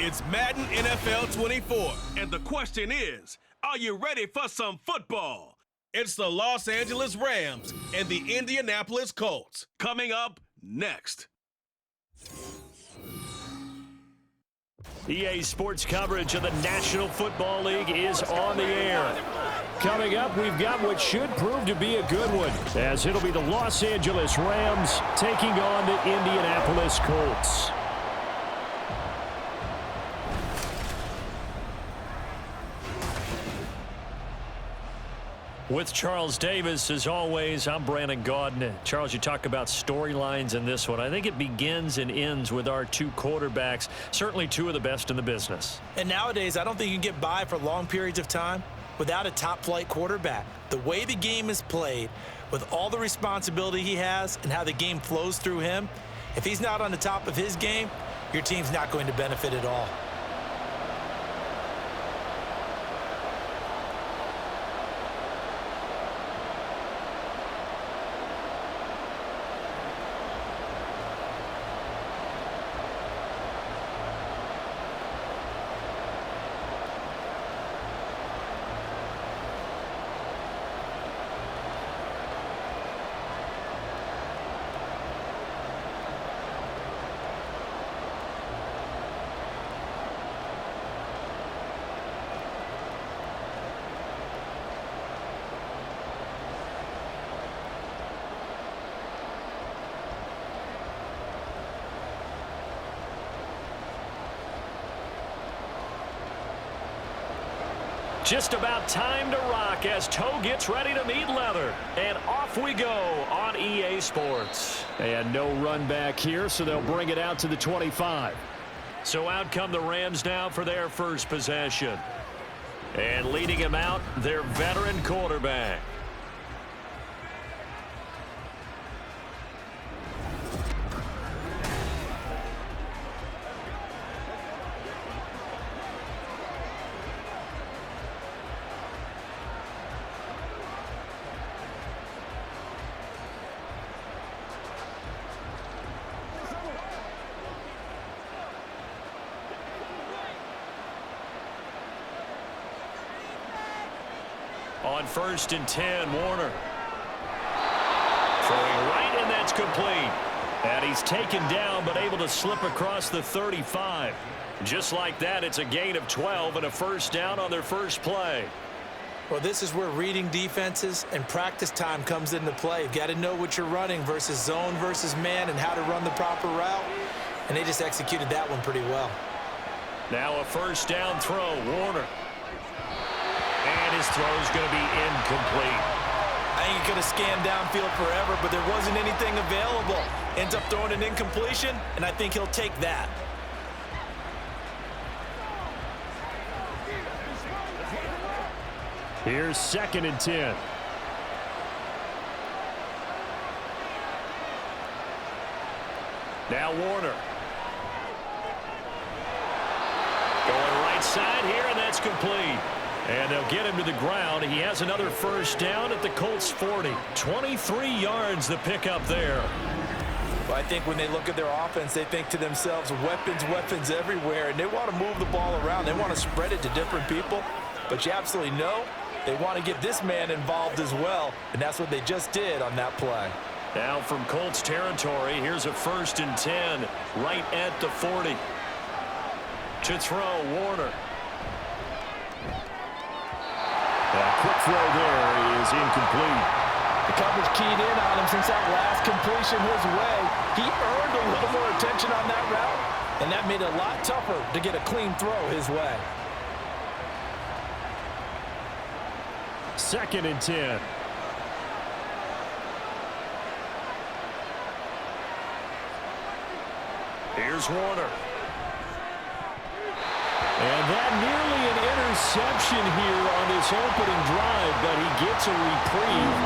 It's Madden NFL 24. And the question is, are you ready for some football? It's the Los Angeles Rams and the Indianapolis Colts. Coming up next. EA Sports coverage of the National Football League is on the air. Coming up, we've got what should prove to be a good one, as it'll be the Los Angeles Rams taking on the Indianapolis Colts. With Charles Davis, as always, I'm Brandon Gaudin. Charles, you talk about storylines in this one. I think it begins and ends with our two quarterbacks, certainly two of the best in the business. And nowadays, I don't think you can get by for long periods of time without a top-flight quarterback. The way the game is played, with all the responsibility he has and how the game flows through him, if he's not on the top of his game, your team's not going to benefit at all. Just about time to rock as toe gets ready to meet leather. And off we go on EA Sports. And no run back here, so they'll bring it out to the 25. So out come the Rams now for their first possession. And leading him out, their veteran quarterback. On 1st and 10, Warner. Throwing right, and that's complete. And he's taken down, but able to slip across the 35. Just like that, it's a gain of 12 and a first down on their first play. Well, this is where reading defenses and practice time comes into play. You've got to know what you're running versus zone versus man and how to run the proper route. And they just executed that one pretty well. Now a first down throw, Warner. And his throw is going to be incomplete. I think he could have scanned downfield forever, but there wasn't anything available. Ends up throwing an incompletion, and I think he'll take that. Here's 2nd and 10. Now Warner. Going right side here, and that's complete. And they'll get him to the ground. He has another first down at the Colts 40. 23 yards the pickup there. Well, I think when they look at their offense, they think to themselves, weapons, weapons everywhere. And they want to move the ball around. They want to spread it to different people. But you absolutely know they want to get this man involved as well. And that's what they just did on that play. Now from Colts territory, here's a 1st and 10 right at the 40. To throw, Warner. That quick throw there is incomplete. The coverage keyed in on him since that last completion his way. He earned a little more attention on that route, and that made it a lot tougher to get a clean throw his way. 2nd and 10. Here's Warner. And that nearly an interception here on this opening drive, but he gets a reprieve.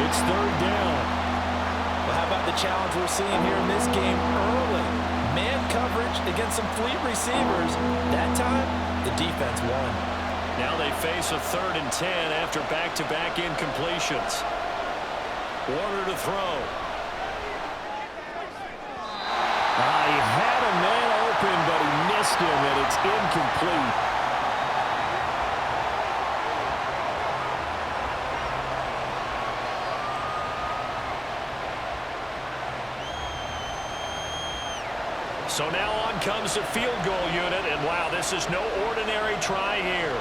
It's 3rd down. Well, how about the challenge we're seeing here in this game early? Man coverage against some fleet receivers. That time, the defense won. Now they face a 3rd and 10 after back-to-back incompletions. Warner to throw. He had a man open, but he missed him, and it's incomplete. So now on comes the field goal unit, and wow, this is no ordinary try here.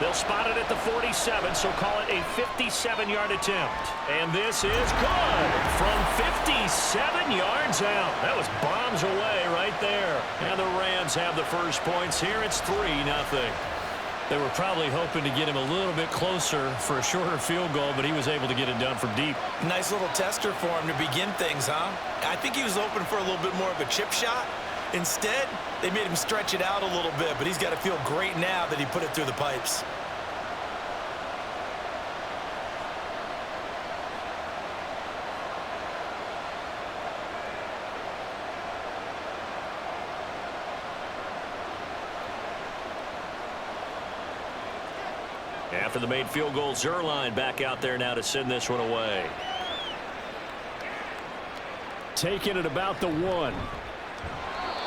They'll spot it at the 47, so call it a 57-yard attempt. And this is good from 57 yards out. That was bombs away right there. And the Rams have the first points here. It's 3-0. They were probably hoping to get him a little bit closer for a shorter field goal, but he was able to get it done from deep. Nice little tester for him to begin things, huh? I think he was open for a little bit more of a chip shot. Instead, they made him stretch it out a little bit, but he's got to feel great now that he put it through the pipes. After the made field goal, Zerline back out there now to send this one away. Taking it about the 1.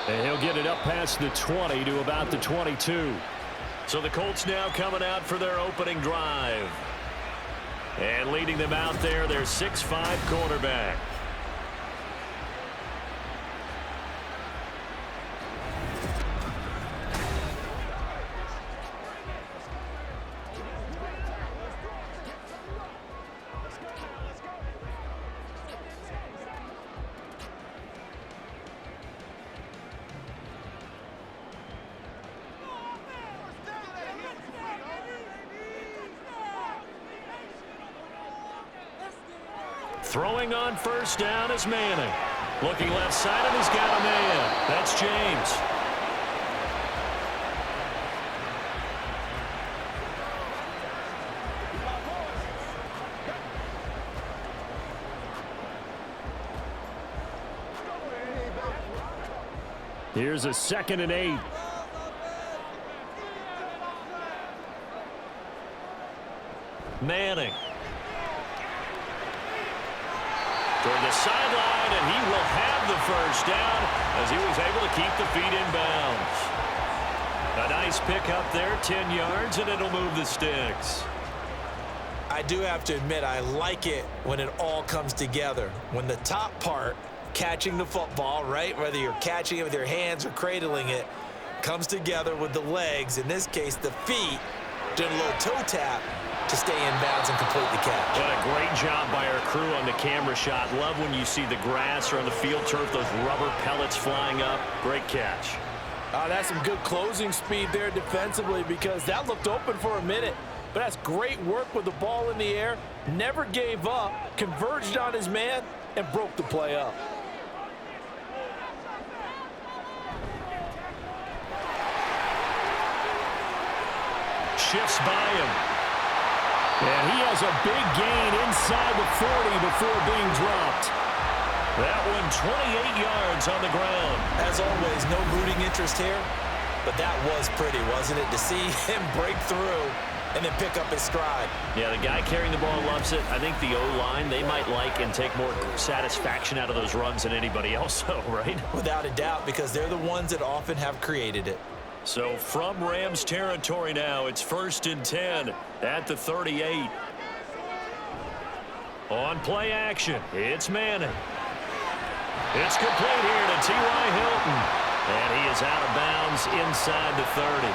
And he'll get it up past the 20 to about the 22. So the Colts now coming out for their opening drive. And leading them out there, their 6'5" quarterback. Throwing on first down is Manning. Looking left side, and he's got a man. That's James. Here's a 2nd and 8. Manning. Toward the sideline, and he will have the first down as he was able to keep the feet in bounds. A nice pickup there, 10 yards, and it'll move the sticks. I do have to admit, I like it when it all comes together. When the top part, catching the football, right, whether you're catching it with your hands or cradling it, comes together with the legs, in this case the feet, doing a little toe tap to stay in bounds and complete the catch. What a great job by our crew on the camera shot. Love when you see the grass or on the field turf, those rubber pellets flying up. Great catch. That's some good closing speed there defensively, because that looked open for a minute. But that's great work with the ball in the air. Never gave up, converged on his man, and broke the play up. Shifts by him. And he has a big gain inside the 40 before being dropped. That one 28 yards on the ground. As always, no rooting interest here, but that was pretty, wasn't it? To see him break through and then pick up his stride. Yeah, the guy carrying the ball loves it. I think the O-line, they might like and take more satisfaction out of those runs than anybody else, though, right? Without a doubt, because they're the ones that often have created it. So from Rams territory now, it's 1st and 10 at the 38. On play action, it's Manning. It's complete here to T.Y. Hilton. And he is out of bounds inside the 30.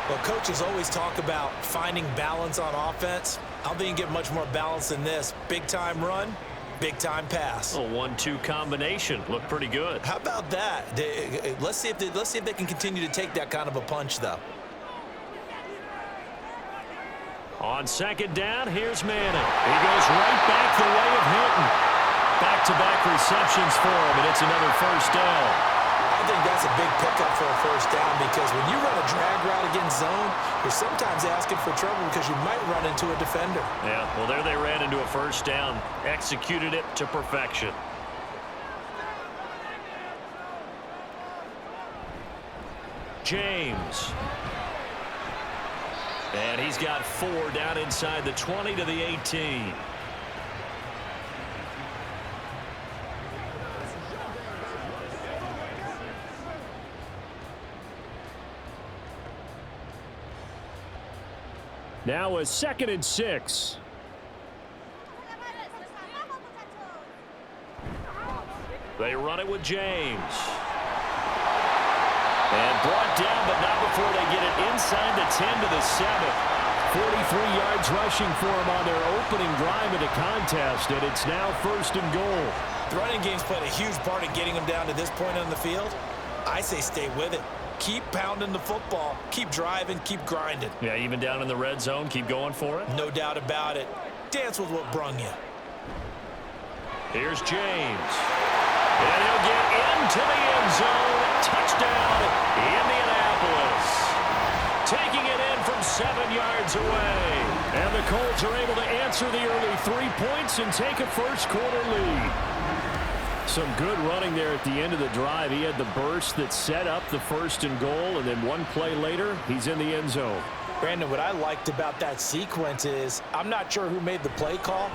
Well, coaches always talk about finding balance on offense. I don't think you can get much more balance than this. Big-time run, big-time pass. A 1-2 combination. Looked pretty good. How about that? Let's see if they can continue to take that kind of a punch, though. On 2nd down, here's Manning. He goes right back the way of Hilton. Back-to-back receptions for him, and it's another first down. I think that's a big pickup for a first down, because when you run a drag route against zone, you're sometimes asking for trouble because you might run into a defender. Yeah, well, there they ran into a first down. Executed it to perfection. James. And he's got 4 down inside the 20 to the 18. Now a 2nd and 6. They run it with James. And brought down, but not before they get it inside the 10 to the 7. 43 yards rushing for him on their opening drive of the contest, and it's now 1st and goal. The running game's played a huge part in getting him down to this point on the field. I say stay with it. Keep pounding the football. Keep driving. Keep grinding. Yeah, even down in the red zone, keep going for it. No doubt about it. Dance with what brung you. Here's James. And he'll get into the end zone. Touchdown, Indianapolis. Taking it in from 7 yards away. And the Colts are able to answer the early 3 points and take a first-quarter lead. Some good running there at the end of the drive. He had the burst that set up the 1st and goal, and then one play later, he's in the end zone. Brandon, what I liked about that sequence is I'm not sure who made the play call,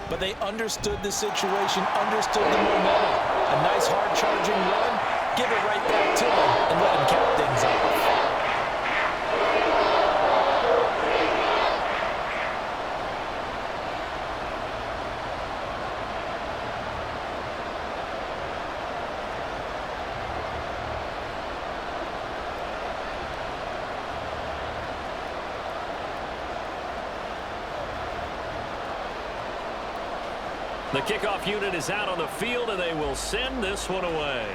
but they understood the situation, understood the momentum. A nice hard-charging run, give it right back to him, and let him cap things off. The kickoff unit is out on the field, and they will send this one away.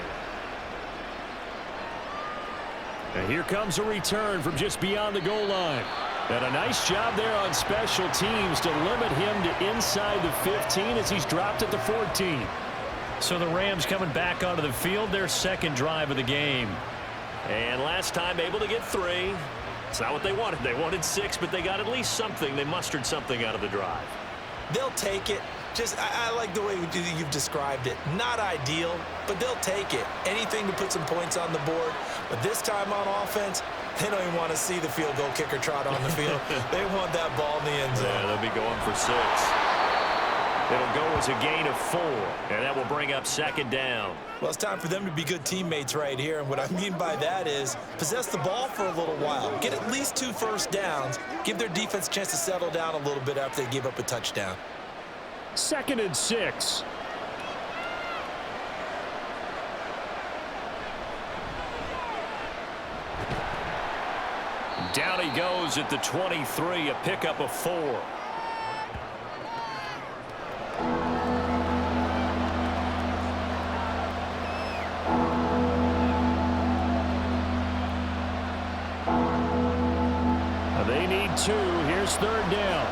And here comes a return from just beyond the goal line. And a nice job there on special teams to limit him to inside the 15 as he's dropped at the 14. So the Rams coming back onto the field, their 2nd drive of the game. And last time able to get 3. It's not what they wanted. They wanted 6, but they got at least something. They mustered something out of the drive. They'll take it. I like the way you've described it. Not ideal, but they'll take it. Anything to put some points on the board. But this time on offense, they don't even want to see the field goal kicker trot on the field. They want that ball in the end zone. Yeah, they'll be going for 6. It'll go as a gain of 4, and that will bring up 2nd down. Well, it's time for them to be good teammates right here. And what I mean by that is possess the ball for a little while. Get at least 2 first downs. Give their defense a chance to settle down a little bit after they give up a touchdown. 2nd and 6. Down he goes at the 23, a pickup of 4. They need 2. Here's 3rd down.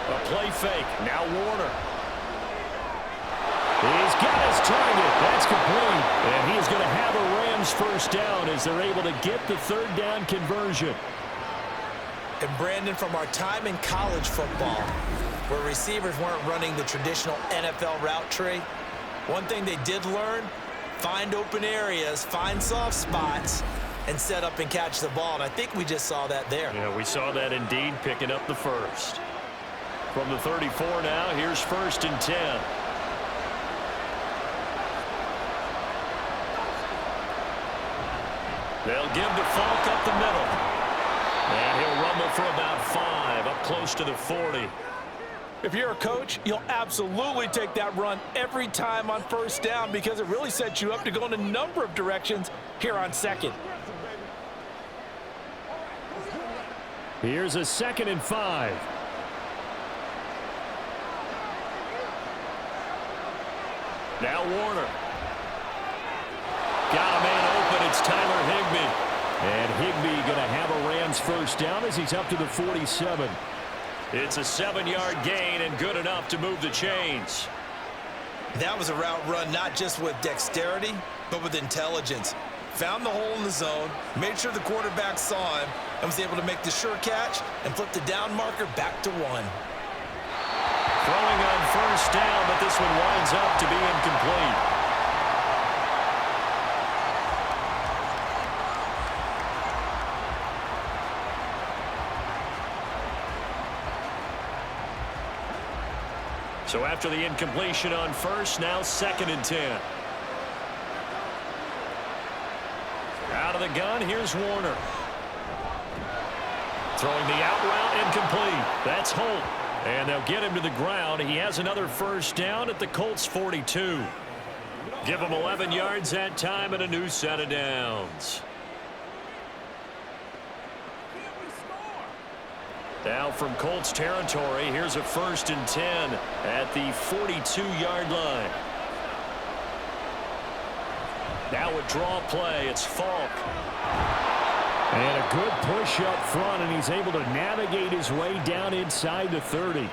A play fake. Now Warner. He's got his target. That's complete. And he is going to have a Rams first down as they're able to get the 3rd down conversion. And Brandon, from our time in college football, where receivers weren't running the traditional NFL route tree, one thing they did learn, find open areas, find soft spots, and set up and catch the ball. And I think we just saw that there. Yeah, we saw that indeed, picking up the 1st. From the 34 now, here's 1st and 10. They'll give to Falk up the middle. And he'll rumble for about 5, up close to the 40. If you're a coach, you'll absolutely take that run every time on 1st down because it really sets you up to go in a number of directions here on 2nd. Here's a 2nd and 5. Now Warner. Got a man open. It's Tyler Higbee. And Higbee going to have a Rams first down as he's up to the 47. It's a 7-yard gain and good enough to move the chains. That was a route run not just with dexterity, but with intelligence. Found the hole in the zone, made sure the quarterback saw him, and was able to make the sure catch and flip the down marker back to 1. Throwing on first down, but this one winds up to be incomplete. So after the incompletion on first, now 2nd and 10. Out out of the gun. Here's Warner. Throwing the out route incomplete. That's Holt. And they'll get him to the ground. He has another first down at the Colts 42. Give him 11 yards that time and a new set of downs. Now from Colts territory, here's a 1st and 10 at the 42-yard line. Now a draw play. It's Falk. And a good push up front, and he's able to navigate his way down inside the 30.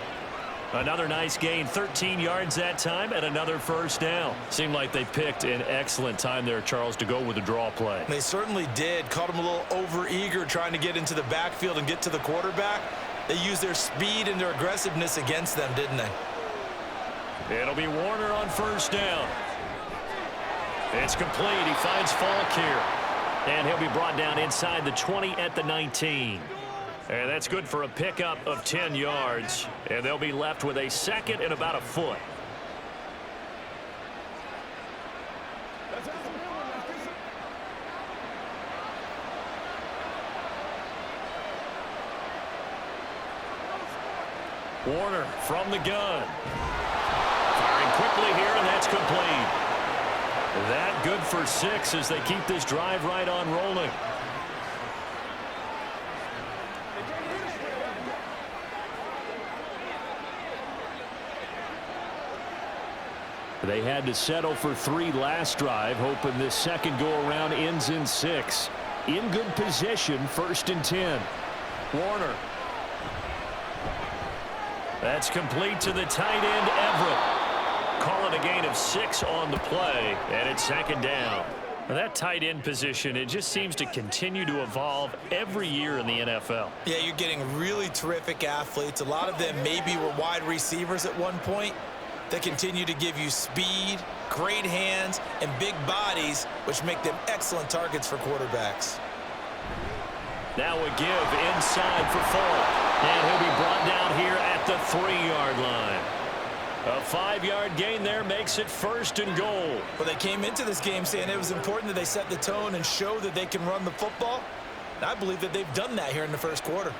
Another nice gain, 13 yards that time, and another first down. Seemed like they picked an excellent time there, Charles, to go with the draw play. They certainly did. Caught him a little over-eager trying to get into the backfield and get to the quarterback. They used their speed and their aggressiveness against them, didn't they? It'll be Warner on first down. It's complete. He finds Falk here. And he'll be brought down inside the 20 at the 19. And that's good for a pickup of 10 yards. And they'll be left with a 2nd and about a foot. Warner from the gun. Firing quickly here, and that's complete. That good for 6 as they keep this drive right on rolling. They had to settle for 3 last drive, hoping this second go-around ends in 6. In good position, 1st and 10. Warner. That's complete to the tight end, Everett. Call it a gain of 6 on the play, and it's 2nd down. Now that tight end position, it just seems to continue to evolve every year in the NFL. Yeah, you're getting really terrific athletes. A lot of them maybe were wide receivers at one point. They continue to give you speed, great hands, and big bodies, which make them excellent targets for quarterbacks. Now a give inside for Falk. And he'll be brought down here at the 3-yard line. A 5-yard gain there makes it 1st and goal. Well, they came into this game saying it was important that they set the tone and show that they can run the football. And I believe that they've done that here in the first quarter.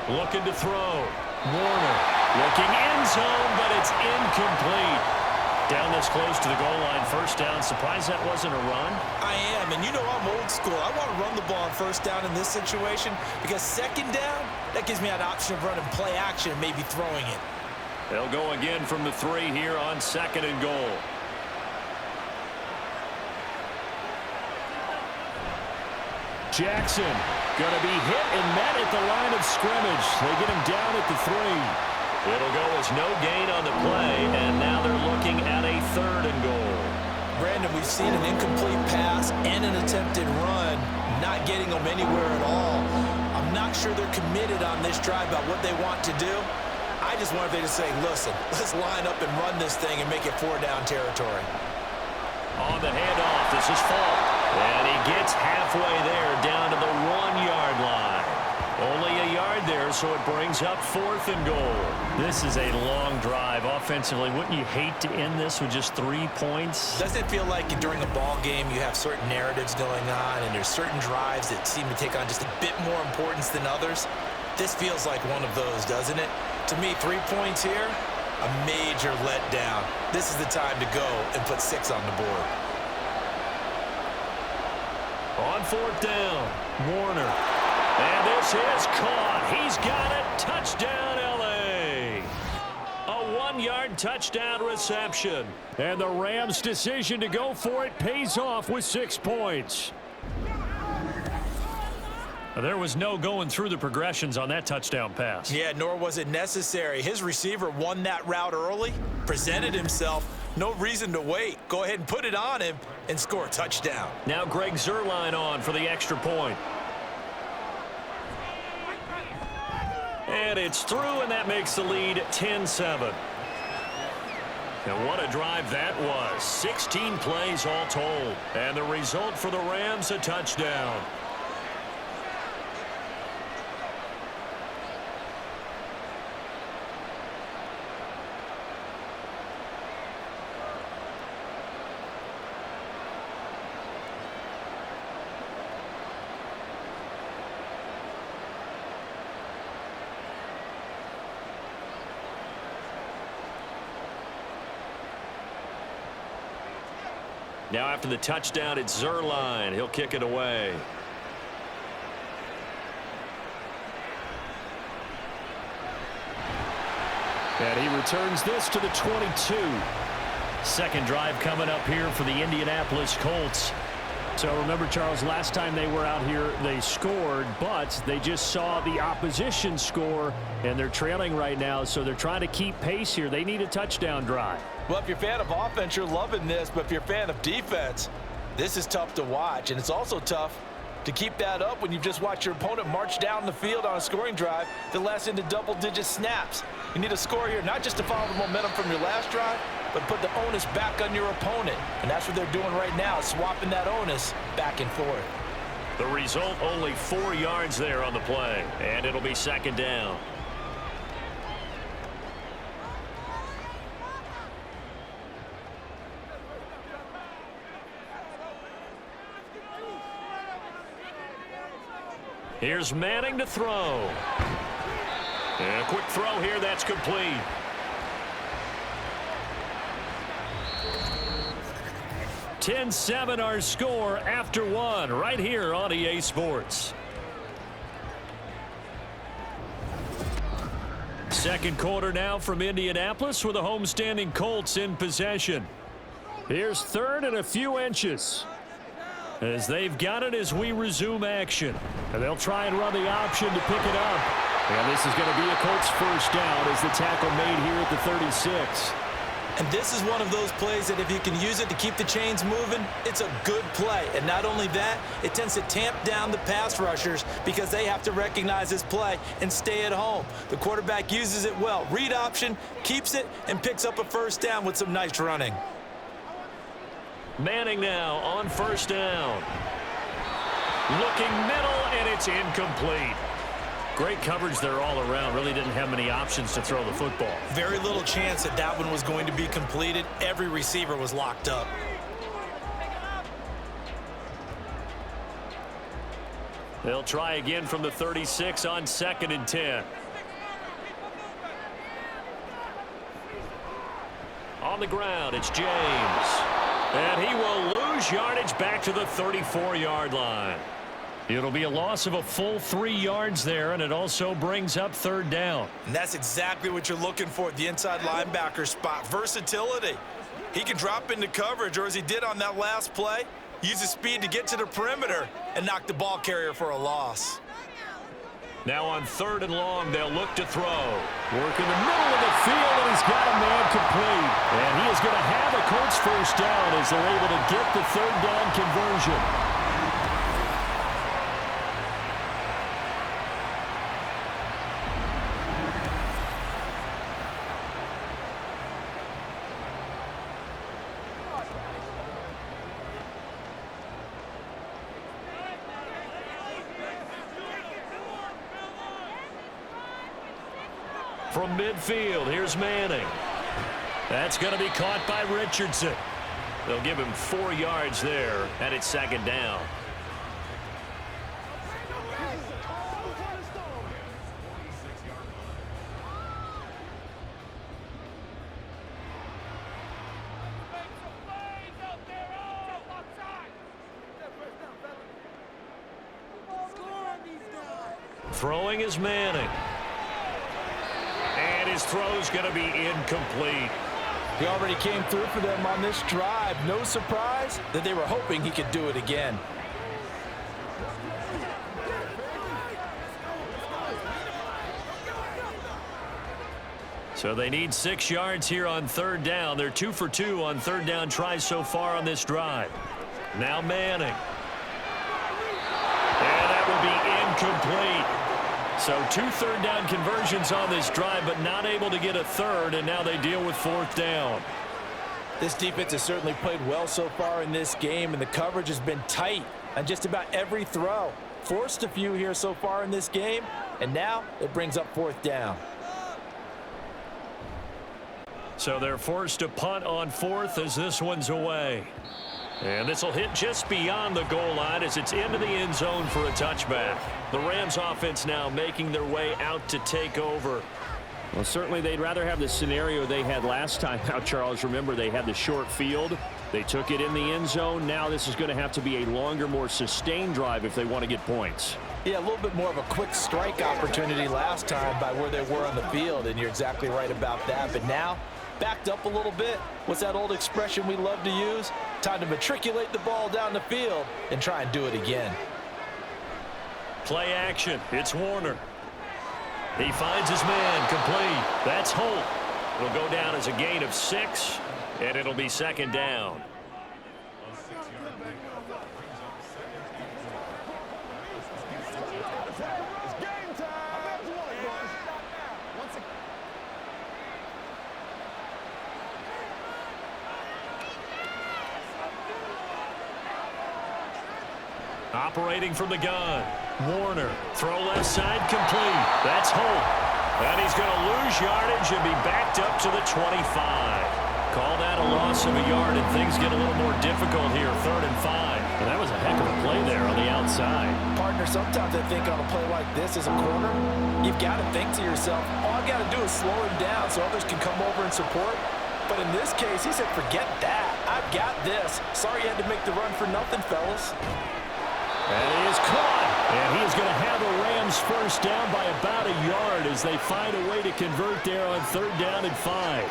Looking to throw. Warner looking end zone, but it's incomplete. Down this close to the goal line, first down. Surprised that wasn't a run? I am, and you know I'm old school. I want to run the ball on first down in this situation because 2nd down, that gives me an option of running play action and maybe throwing it. They'll go again from the 3 here on 2nd and goal. Jackson going to be hit and met at the line of scrimmage. They get him down at the 3. It'll go as no gain on the play, and now they're looking at a 3rd and goal. Brandon, we've seen an incomplete pass and an attempted run, not getting them anywhere at all. I'm not sure they're committed on this drive about what they want to do. I just want them to say, listen, let's line up and run this thing and make it 4-down territory. On the handoff, this is Falk. And he gets halfway there down to the 1-yard line. Only a yard there, so it brings up 4th and goal. This is a long drive offensively. Wouldn't you hate to end this with just 3 points? Doesn't it feel like during a ball game you have certain narratives going on and there's certain drives that seem to take on just a bit more importance than others? This feels like one of those, doesn't it? To me, 3 points here, a major letdown. This is the time to go and put 6 on the board. On 4th down, Warner. And this is caught. He's got it. Touchdown, L.A. A 1-yard touchdown reception. And the Rams' decision to go for it pays off with 6 points. There was no going through the progressions on that touchdown pass. Yeah, nor was it necessary. His receiver won that route early, presented himself. No reason to wait. Go ahead and put it on him and score a touchdown. Now Greg Zuerlein on for the extra point. And it's through, and that makes the lead 10-7. And what a drive that was. 16 plays all told. And the result for the Rams, a touchdown. Now after the touchdown, it's Zerline. He'll kick it away. And he returns this to the 22. Second drive coming up here for the Indianapolis Colts. So remember, Charles, last time they were out here, they scored, but they just saw the opposition score, and they're trailing right now, so they're trying to keep pace here. They need a touchdown drive. Well, if you're a fan of offense, you're loving this, but if you're a fan of defense, this is tough to watch, and it's also tough to keep that up when you've just watched your opponent march down the field on a scoring drive that lasts into double-digit snaps. You need a score here, not just to follow the momentum from your last drive, but put the onus back on your opponent. And that's what they're doing right now, swapping that onus back and forth. The result, only 4 yards there on the play, and it'll be second down. Here's Manning to throw. And a quick throw here, that's complete. (10-7) our score after one right here on EA Sports. Second quarter now from Indianapolis with the homestanding Colts in possession. Here's third and a few inches. As they've got it as we resume action. And they'll try and run the option to pick it up. And this is going to be a Colts first down as the tackle made here at the 36. And this is one of those plays that if you can use it to keep the chains moving, it's a good play. And not only that, it tends to tamp down the pass rushers because they have to recognize this play and stay at home. The quarterback uses it well. Read option, keeps it, and picks up a first down with some nice running. Manning now on first down. Looking middle, and it's incomplete. Great coverage there all around. Really didn't have many options to throw the football. Very little chance that that one was going to be completed. Every receiver was locked up. They'll try again from the 36 on 2nd and 10. On the ground, it's James. And he will lose yardage back to the 34-yard line. It'll be a loss of a full 3 yards there, and it also brings up third down. And that's exactly what you're looking for at the inside linebacker spot. Versatility. He can drop into coverage, or as he did on that last play, use his speed to get to the perimeter and knock the ball carrier for a loss. Now on 3rd and long, they'll look to throw. Work in the middle of the field, and he's got a man complete. And he is going to have a Colts first down as they're able to get the third down conversion. From midfield, here's Manning. That's going to be caught by Richardson. They'll give him 4 yards there, and it's second down. Throwing is Manning. And his throw's going to be incomplete. He already came through for them on this drive. No surprise that they were hoping he could do it again. So they need 6 yards here on third down. They're 2 for 2 on third down tries so far on this drive. Now Manning. And that will be incomplete. So 2 third down conversions on this drive, but not able to get a third, and now they deal with 4th down. This defense has certainly played well so far in this game, and the coverage has been tight on just about every throw. Forced a few here so far in this game, and now it brings up 4th down. So they're forced to punt on 4th as this one's away. And this will hit just beyond the goal line as it's into the end zone for a touchback. The Rams offense now making their way out to take over. Well, certainly they'd rather have the scenario they had last time out, Charles. Remember, they had the short field. They took it in the end zone. Now this is going to have to be a longer, more sustained drive if they want to get points. Yeah, a little bit more of a quick strike opportunity last time by where they were on the field, and you're exactly right about that. But now, backed up a little bit. What's that old expression we love to use? Time to matriculate the ball down the field and try and do it again. Play action. It's Warner. He finds his man complete. That's Holt. It'll go down as a gain of 6, and it'll be second down. Operating from the gun. Warner. Throw left side complete. That's Holt. And he's going to lose yardage and be backed up to the 25. Call that a loss of a yard, and things get a little more difficult here. 3rd and 5. And that was a heck of a play there on the outside. Partner, sometimes I think on a play like this as a corner, you've got to think to yourself, all I've got to do is slow him down so others can come over and support. But in this case, he said, forget that. I've got this. Sorry you had to make the run for nothing, fellas. And he is caught. And he is going to have the Rams first down by about a yard as they find a way to convert there on 3rd down and 5.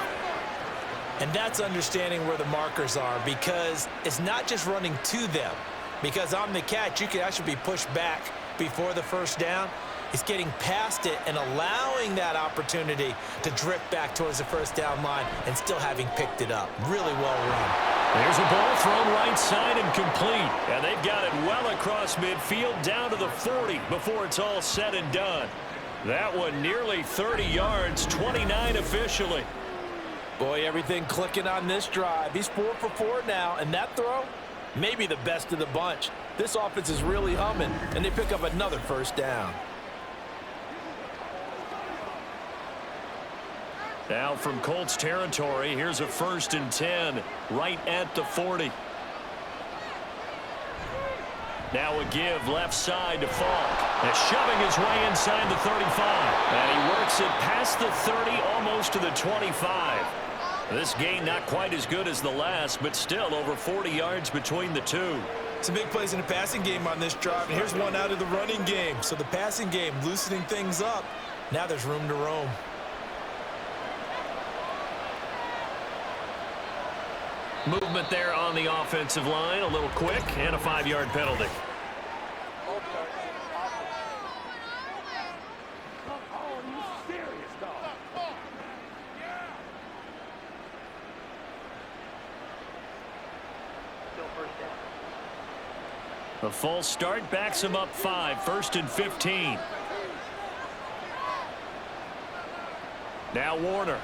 And that's understanding where the markers are, because it's not just running to them. Because on the catch, you can actually be pushed back before the first down. It's getting past it and allowing that opportunity to drift back towards the first down line and still having picked it up. Really well run. There's a ball thrown right side and complete. And they've got it well across midfield down to the 40 before it's all said and done. That one nearly 30 yards, 29 officially. Boy, everything clicking on this drive. He's 4 for 4 now, and that throw, maybe the best of the bunch. This offense is really humming, and they pick up another first down. Now from Colts territory, here's a 1st and 10 right at the 40. Now a give left side to Falk. And shoving his way inside the 35. And he works it past the 30, almost to the 25. This gain not quite as good as the last, but still over 40 yards between the two. Some big plays in the passing game on this drive, and here's one out of the running game. So the passing game loosening things up. Now there's room to roam. Movement there on the offensive line, a little quick, and a 5-yard penalty. A false start backs him up 5, 1st and 15. Now Warner.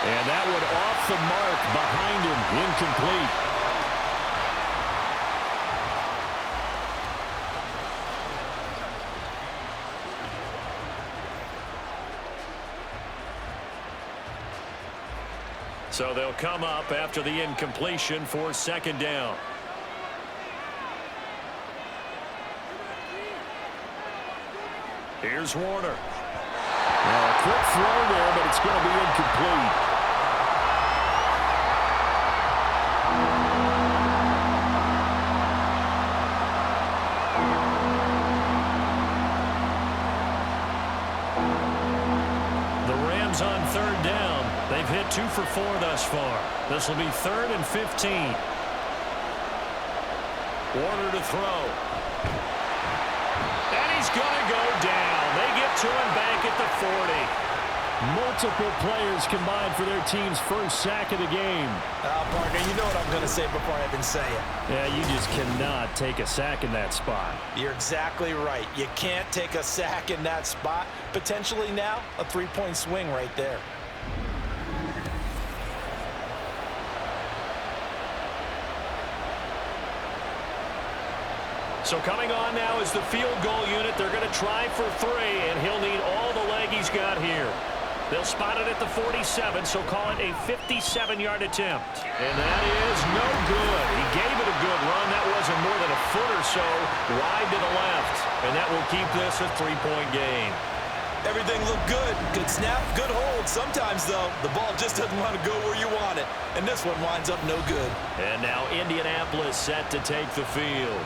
And that one off the mark behind him, incomplete. So they'll come up after the incompletion for 2nd down. Here's Warner. Now a quick throw there, but it's going to be incomplete. On 3rd down. They've hit 2 for 4 thus far. This will be 3rd and 15. Warner to throw. And he's going to go down. They get to him back at the 40. Multiple players combined for their team's first sack of the game. Partner, you know what I'm going to say before I even say it. Yeah, you just cannot take a sack in that spot. You're exactly right. You can't take a sack in that spot. Potentially now, a 3-point swing right there. So coming on now is the field goal unit. They're going to try for 3, and he'll need all the leg he's got here. They'll spot it at the 47, so call it a 57-yard attempt. And that is no good. He gave it a good run. That wasn't more than a foot or so wide to the left. And that will keep this a 3-point game. Everything looked good. Good snap, good hold. Sometimes, though, the ball just doesn't want to go where you want it. And this one winds up no good. And now Indianapolis set to take the field.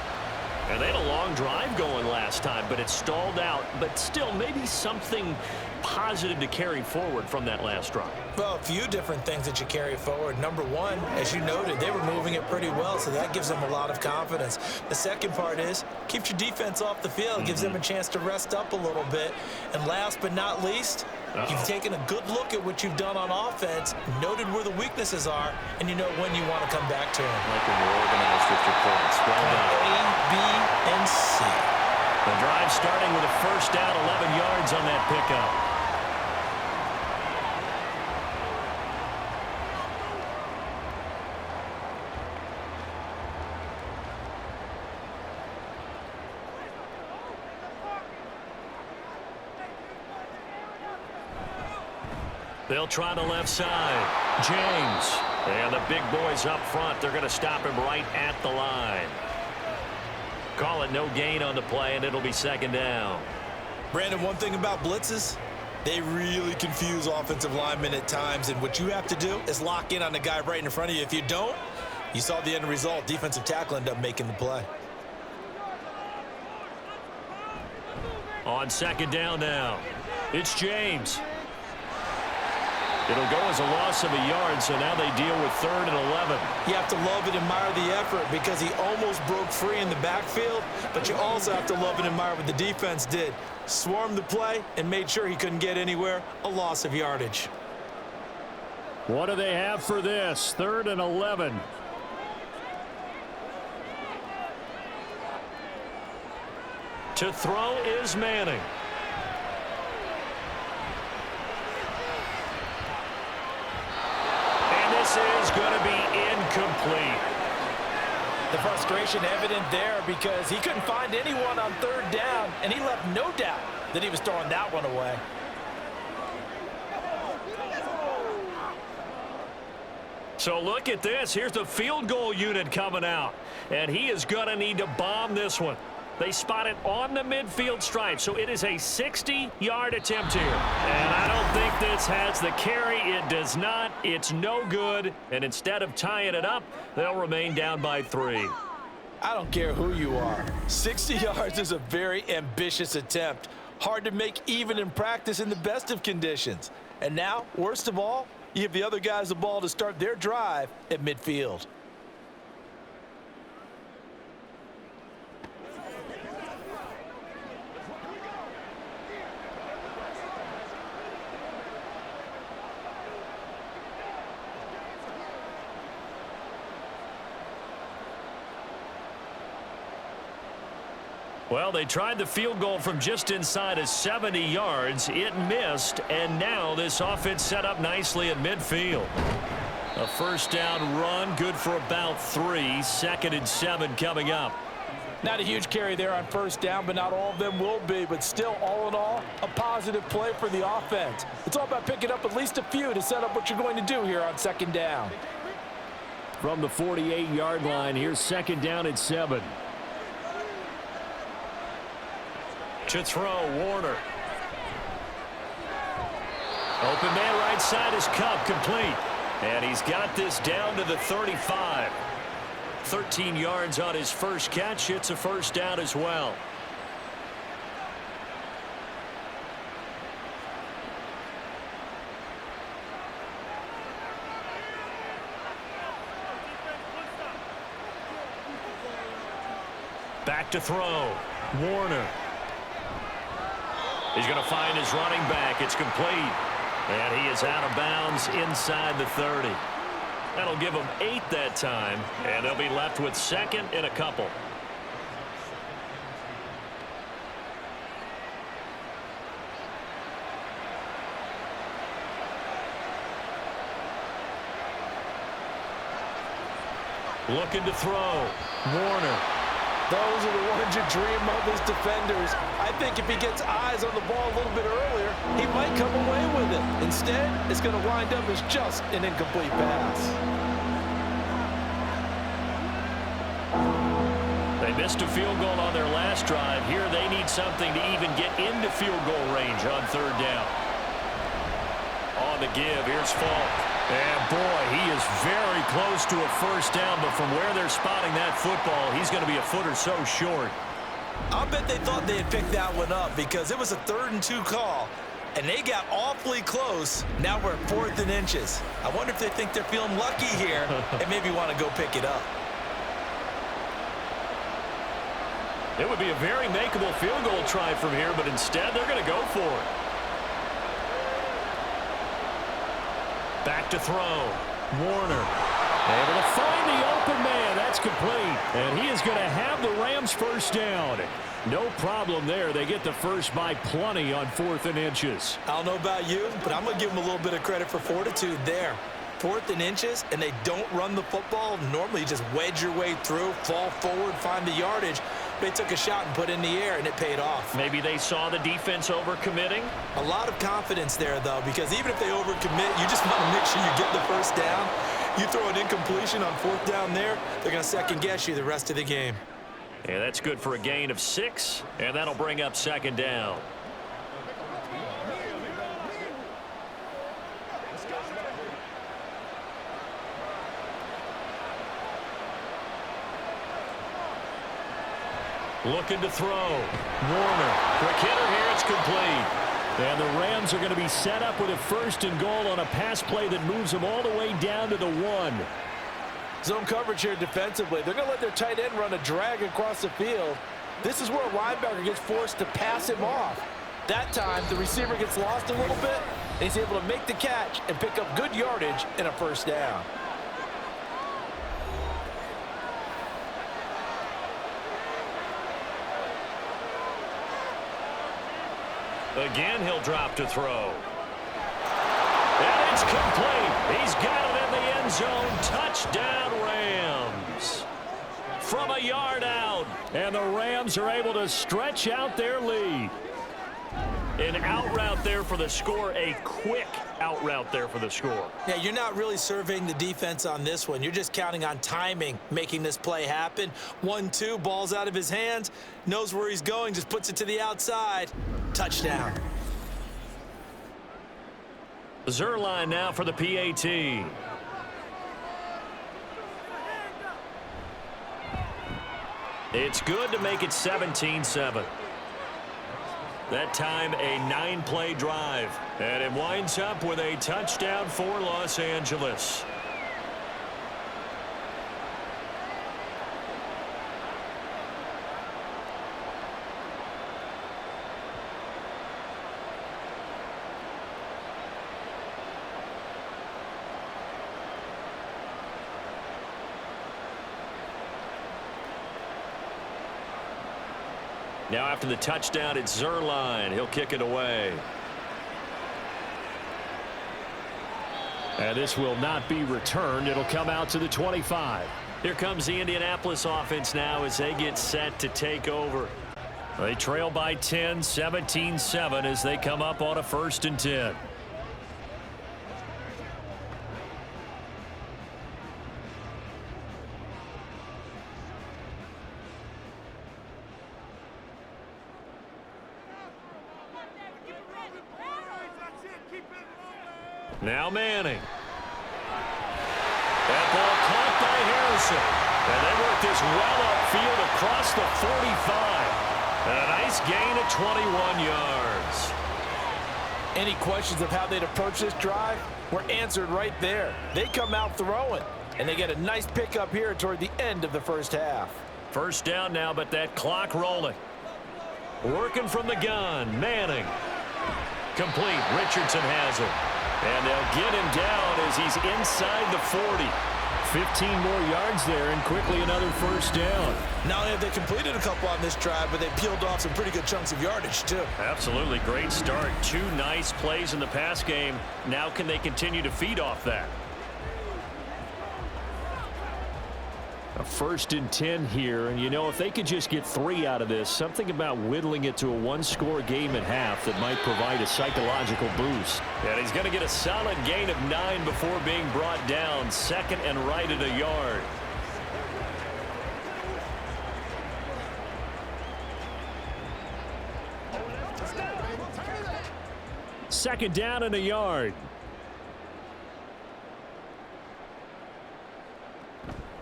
And they had a long drive going last time, but it stalled out. But still, maybe something positive to carry forward from that last drive. Well, a few different things that you carry forward. Number one, as you noted, they were moving it pretty well, so that gives them a lot of confidence. The second part is, keeps your defense off the field, gives them a chance to rest up a little bit. And last but not least, you've taken a good look at what you've done on offense, noted where the weaknesses are, and you know when you want to come back to them. Like when you're organized with your points. Well done. A, B, and C. The drive starting with a first down, 11 yards on that pickup. They'll try the left side. James. And the big boys up front. They're going to stop him right at the line. Call it no gain on the play, and it'll be second down. Brandon, one thing about blitzes, they really confuse offensive linemen at times, and what you have to do is lock in on the guy right in front of you. If you don't, you saw the end result. Defensive tackle ended up making the play. On second down now, it's James. It'll go as a loss of a yard, so now they deal with 3rd and 11. You have to love and admire the effort because he almost broke free in the backfield, but you also have to love and admire what the defense did. Swarmed the play and made sure he couldn't get anywhere, a loss of yardage. What do they have for this? 3rd and 11. To throw is Manning. This is going to be incomplete. The frustration evident there because he couldn't find anyone on 3rd down, and he left no doubt that he was throwing that one away. So look at this. Here's the field goal unit coming out, and he is going to need to bomb this one. They spot it on the midfield stripe, so it is a 60-yard attempt here. And I don't think this has the carry. It does not. It's no good. And instead of tying it up, they'll remain down by 3. I don't care who you are. 60 yards is a very ambitious attempt. Hard to make even in practice in the best of conditions. And now, worst of all, you give the other guys the ball to start their drive at midfield. Well, they tried the field goal from just inside of 70 yards. It missed, and now this offense set up nicely at midfield. A first down run, good for about 3. 2nd and 7 coming up. Not a huge carry there on first down, but not all of them will be. But still, all in all, a positive play for the offense. It's all about picking up at least a few to set up what you're going to do here on second down. From the 48-yard line, here's 2nd down and 7. To throw, Warner. Open man right side is Cup, complete. And he's got this down to the 35. 13 yards on his first catch. It's a first down as well. Back to throw, Warner. He's going to find his running back. It's complete. And he is out of bounds inside the 30. That'll give them 8 that time. And they'll be left with 2nd and a couple. Looking to throw. Warner. Those are the ones you dream of as defenders. I think if he gets eyes on the ball a little bit earlier, he might come away with it. Instead, it's going to wind up as just an incomplete pass. They They missed a field goal on their last drive. Here they need something to even get into field goal range on third down. On the give, here's Falk. And boy, he is very close to a first down, but from where they're spotting that football, he's going to be a foot or so short. I'll bet they thought they had picked that one up because it was a 3rd and 2 call, and they got awfully close. Now we're at 4th and inches. I wonder if they think they're feeling lucky here and maybe want to go pick it up. It would be a very makeable field goal try from here, but instead they're going to go for it. Back to throw. Warner able to find the open man. That's complete. And he is going to have the Rams first down. No problem there. They get the first by plenty on 4th and inches. I don't know about you, but I'm going to give them a little bit of credit for fortitude there. 4th and inches, and they don't run the football. Normally, you just wedge your way through, fall forward, find the yardage. They took a shot and put it in the air, and it paid off. Maybe they saw the defense overcommitting. A lot of confidence there, though, because even if they overcommit, you just want to make sure you get the first down. You throw an incompletion on 4th down there, they're going to second-guess you the rest of the game. And that's good for a gain of 6, and that'll bring up 2nd down. Looking to throw. Warner. Quick hitter here. It's complete. And the Rams are going to be set up with a 1st and goal on a pass play that moves them all the way down to the 1. Zone coverage here defensively. They're going to let their tight end run a drag across the field. This is where a linebacker gets forced to pass him off. That time, the receiver gets lost a little bit, and he's able to make the catch and pick up good yardage and a first down. Again, he'll drop to throw. And it's complete. He's got it in the end zone. Touchdown, Rams. From a yard out. And the Rams are able to stretch out their lead. An out route there for the score. A quick out route there for the score. Yeah, you're not really surveying the defense on this one. You're just counting on timing, making this play happen. 1-2, ball's out of his hands. Knows where he's going, just puts it to the outside. Touchdown. Zerline now for the PAT. It's good to make it 17-7. That time a 9-play drive. And it winds up with a touchdown for Los Angeles. Now after the touchdown, it's Zerline. He'll kick it away. And this will not be returned. It'll come out to the 25. Here comes the Indianapolis offense now as they get set to take over. They trail by 10, 17-7 as they come up on a 1st and 10. Now Manning. That ball caught by Harrison. And they work this well upfield across the 45. And a nice gain of 21 yards. Any questions of how they'd approach this drive were answered right there. They come out throwing, and they get a nice pickup here toward the end of the first half. First down now, but that clock rolling. Working from the gun, Manning. Complete, Richardson has it. And they'll get him down as he's inside the 40. 15 more yards there, and quickly another first down. Not only have they completed a couple on this drive, but they peeled off some pretty good chunks of yardage, too. Absolutely, great start. 2 nice plays in the pass game. Now can they continue to feed off that? A 1st and 10 here, and you know, if they could just get 3 out of this, something about whittling it to a 1-score game at half that might provide a psychological boost. And he's going to get a solid gain of 9 before being brought down, 2nd and right at a yard. second down and a yard.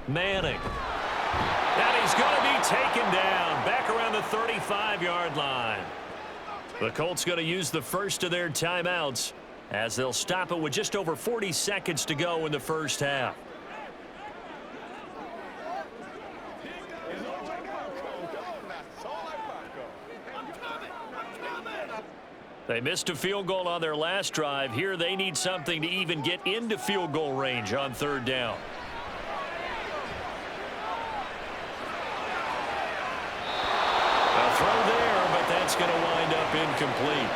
Manning. And he's going to be taken down back around the 35-yard line. The Colts going to use the first of their timeouts as they'll stop it with just over 40 seconds to go in the first half. They missed a field goal on their last drive. Here they need something to even get into field goal range on third down. A throw there, but that's going to wind up incomplete.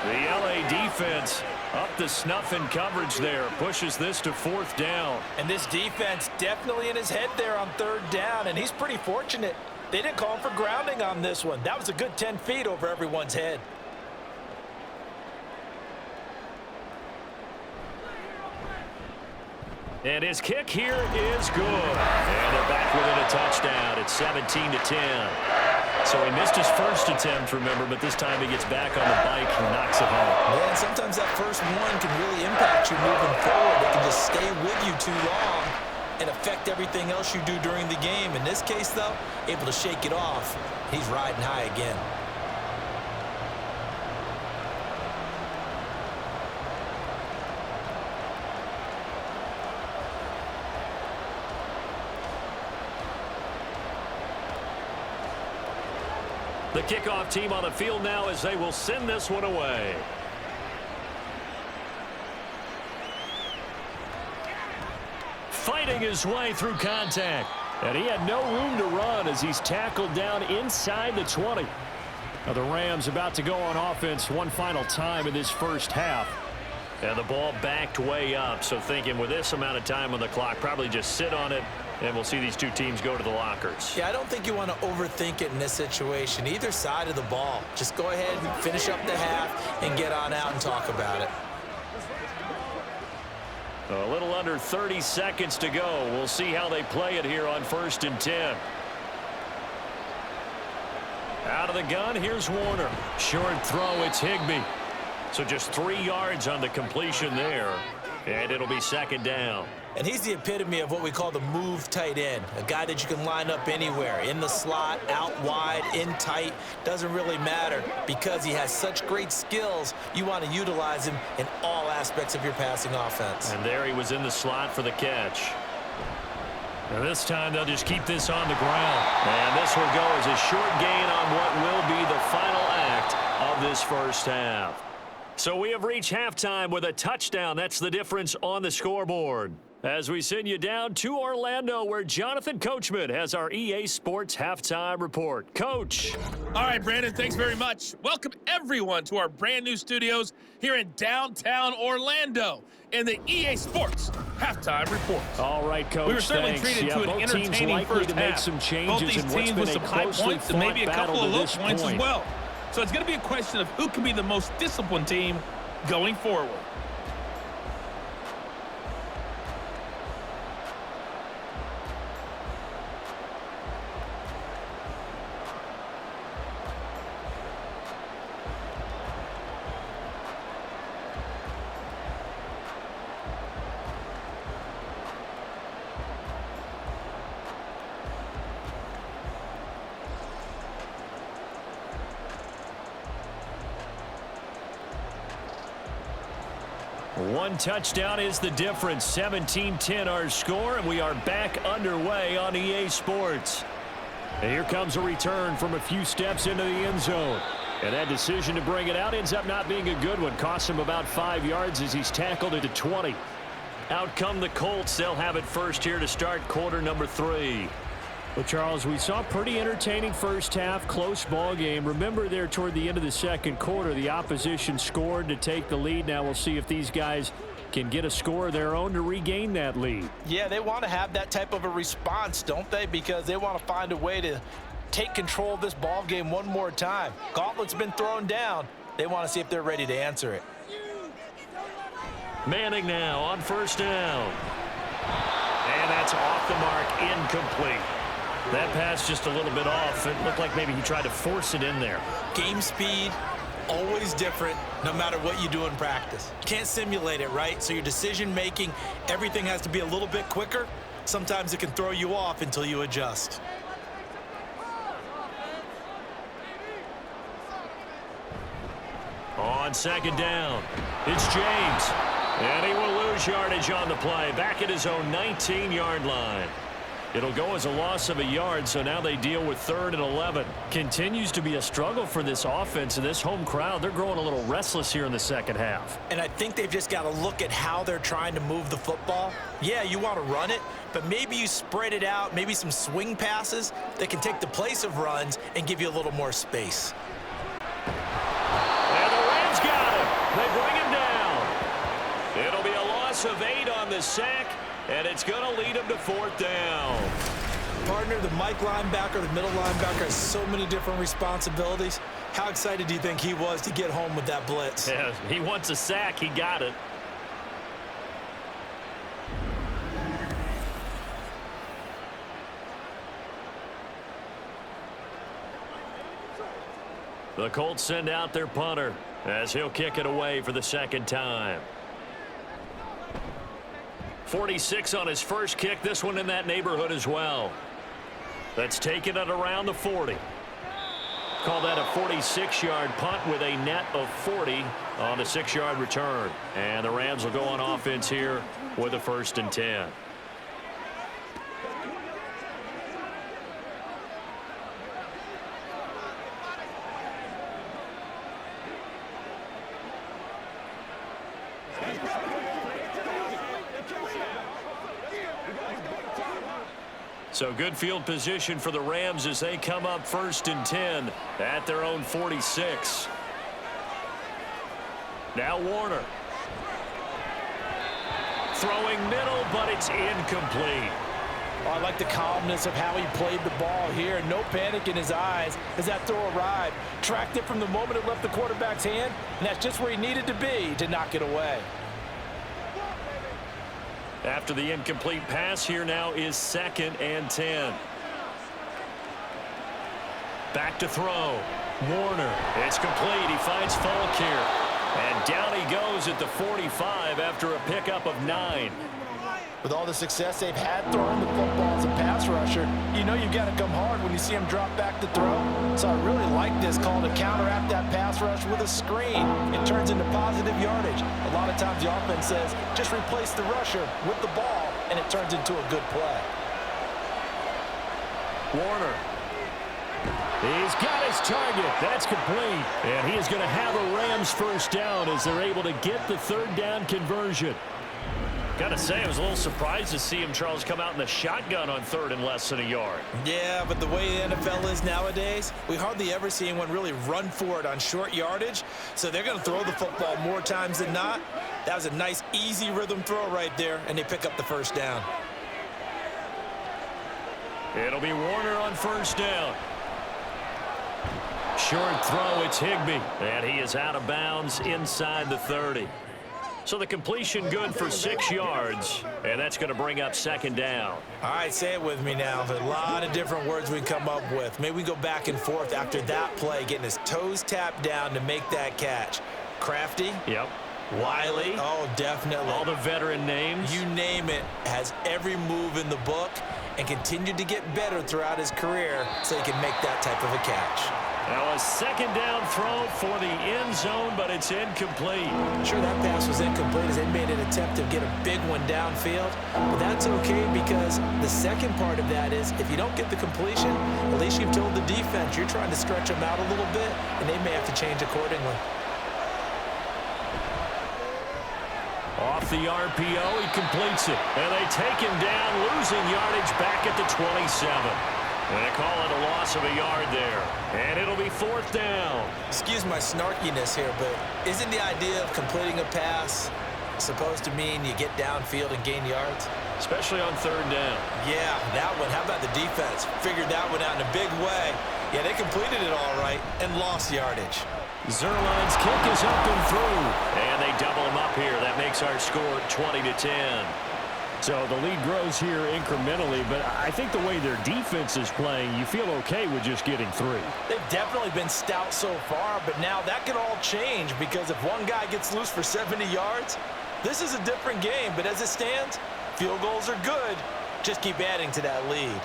The LA defense up to snuff in coverage there. Pushes this to fourth down. And this defense definitely in his head there on third down, and he's pretty fortunate. They didn't call him for grounding on this one. That was a good 10 feet over everyone's head. And his kick here is good. And they're back within a touchdown. It's 17-10. So he missed his first attempt, remember, but this time he gets back on the bike and knocks it home. Man, sometimes that first one can really impact you moving forward. They can just stay with you too long and affect everything else you do during the game. In this case, though, able to shake it off. He's riding high again. The kickoff team on the field now as they will send this one away. Fighting his way through contact. And he had no room to run as he's tackled down inside the 20. Now the Rams about to go on offense one final time in this first half. And the ball backed way up. So thinking with this amount of time on the clock, probably just sit on it. And we'll see these two teams go to the lockers. Yeah, I don't think you want to overthink it in this situation. Either side of the ball. Just go ahead and finish up the half and get on out and talk about it. A little under 30 seconds to go. We'll see how they play it here on 1st and 10. Out of the gun, here's Warner. Short throw, it's Higbee. So just 3 yards on the completion there. And it'll be second down. And he's the epitome of what we call the move tight end. A guy that you can line up anywhere. In the slot, out wide, in tight. Doesn't really matter because he has such great skills. You want to utilize him in all aspects of your passing offense. And there he was in the slot for the catch. And this time they'll just keep this on the ground. And this will go as a short gain on what will be the final act of this first half. So we have reached halftime with a touchdown. That's the difference on the scoreboard. As we send you down to Orlando, where Jonathan Coachman has our EA Sports Halftime Report. Coach. All right, Brandon, thanks very much. Welcome, everyone, to our brand new studios here in downtown Orlando in the EA Sports Halftime Report. All right, Coach, we were certainly treated to an entertaining first half. Make some changes. Both these teams with some high points and maybe a couple of low points as well. So it's going to be a question of who can be the most disciplined team going forward. One touchdown is the difference. 17-10 our score, and we are back underway on EA Sports. And here comes a return from a few steps into the end zone. And that decision to bring it out ends up not being a good one. Costs him about 5 yards as he's tackled at the 20. Out come the Colts. They'll have it first here to start quarter number 3. Well, Charles, we saw a pretty entertaining first half, close ball game. Remember there toward the end of the second quarter, the opposition scored to take the lead. Now we'll see if these guys can get a score of their own to regain that lead. Yeah, they want to have that type of a response, don't they? Because they want to find a way to take control of this ball game one more time. Gauntlet's been thrown down. They want to see if they're ready to answer it. Manning now on first down. And that's off the mark, incomplete. That pass just a little bit off. It looked like maybe he tried to force it in there. Game speed, always different no matter what you do in practice. You can't simulate it, right? So your decision-making, everything has to be a little bit quicker. Sometimes it can throw you off until you adjust. On second down, it's James. And he will lose yardage on the play, back at his own 19-yard line. It'll go as a loss of a yard, so now they deal with 3rd and 11. Continues to be a struggle for this offense and this home crowd. They're growing a little restless here in the second half. And I think they've just got to look at how they're trying to move the football. Yeah, you want to run it, but maybe you spread it out, maybe some swing passes that can take the place of runs and give you a little more space. And the Rams got him. They bring him down. It'll be a loss of 8 on the sack, and it's going to lead him to 4th down. Partner, the Mike linebacker, the middle linebacker has so many different responsibilities. How excited do you think he was to get home with that blitz? Yeah, he wants a sack. He got it. The Colts send out their punter as he'll kick it away for the second time. 46 on his first kick, this one in that neighborhood as well. That's taken it around the 40. Call that a 46-yard punt with a net of 40 on the 6-yard return. And the Rams will go on offense here with a 1st and 10. So good field position for the Rams as they come up 1st and 10 at their own 46. Now Warner. Throwing middle, but it's incomplete. Oh, I like the calmness of how he played the ball here. No panic in his eyes as that throw arrived. Tracked it from the moment it left the quarterback's hand, and that's just where he needed to be to knock it away. After the incomplete pass, here now is 2nd and 10. Back to throw. Warner. It's complete. He finds Falk here. And down he goes at the 45 after a pickup of 9. With all the success they've had throwing the football as a pass rusher, you know you've got to come hard when you see him drop back to throw. So I really like this call to counteract that pass rush with a screen. It turns into positive yardage. A lot of times the offense says, just replace the rusher with the ball, and it turns into a good play. Warner. He's got his target. That's complete. And he is going to have a Rams 1st down as they're able to get the 3rd down conversion. Got to say, I was a little surprised to see him, Charles, come out in the shotgun on 3rd and less than a yard. Yeah, but the way the NFL is nowadays, we hardly ever see anyone really run for it on short yardage. So they're going to throw the football more times than not. That was a nice, easy rhythm throw right there, and they pick up the 1st down. It'll be Warner on 1st down. Short throw, it's Higbee. And he is out of bounds inside the 30. So the completion good for 6 yards, and that's going to bring up 2nd down. All right, say it with me now. There's a lot of different words we can come up with. Maybe we go back and forth after that play, getting his toes tapped down to make that catch. Crafty. Yep. Wiley. Oh, definitely. All the veteran names. You name it. Has every move in the book and continued to get better throughout his career so he can make that type of a catch. Now a 2nd down throw for the end zone, but it's incomplete. Sure, that pass was incomplete as they made an attempt to get a big one downfield. But that's okay because the second part of that is if you don't get the completion, at least you've told the defense you're trying to stretch them out a little bit, and they may have to change accordingly. Off the RPO, he completes it. And they take him down, losing yardage back at the 27. And they call it a loss of a yard there. And it'll be 4th down. Excuse my snarkiness here, but isn't the idea of completing a pass supposed to mean you get downfield and gain yards? Especially on 3rd down. Yeah, that one. How about the defense? Figured that one out in a big way. Yeah, they completed it all right and lost yardage. Zerline's kick is up and through. And they double him up here. That makes our score 20-10. So the lead grows here incrementally, but I think the way their defense is playing, you feel okay with just getting 3. They've definitely been stout so far, but now that could all change because if one guy gets loose for 70 yards, this is a different game. But as it stands, field goals are good. Just keep adding to that lead.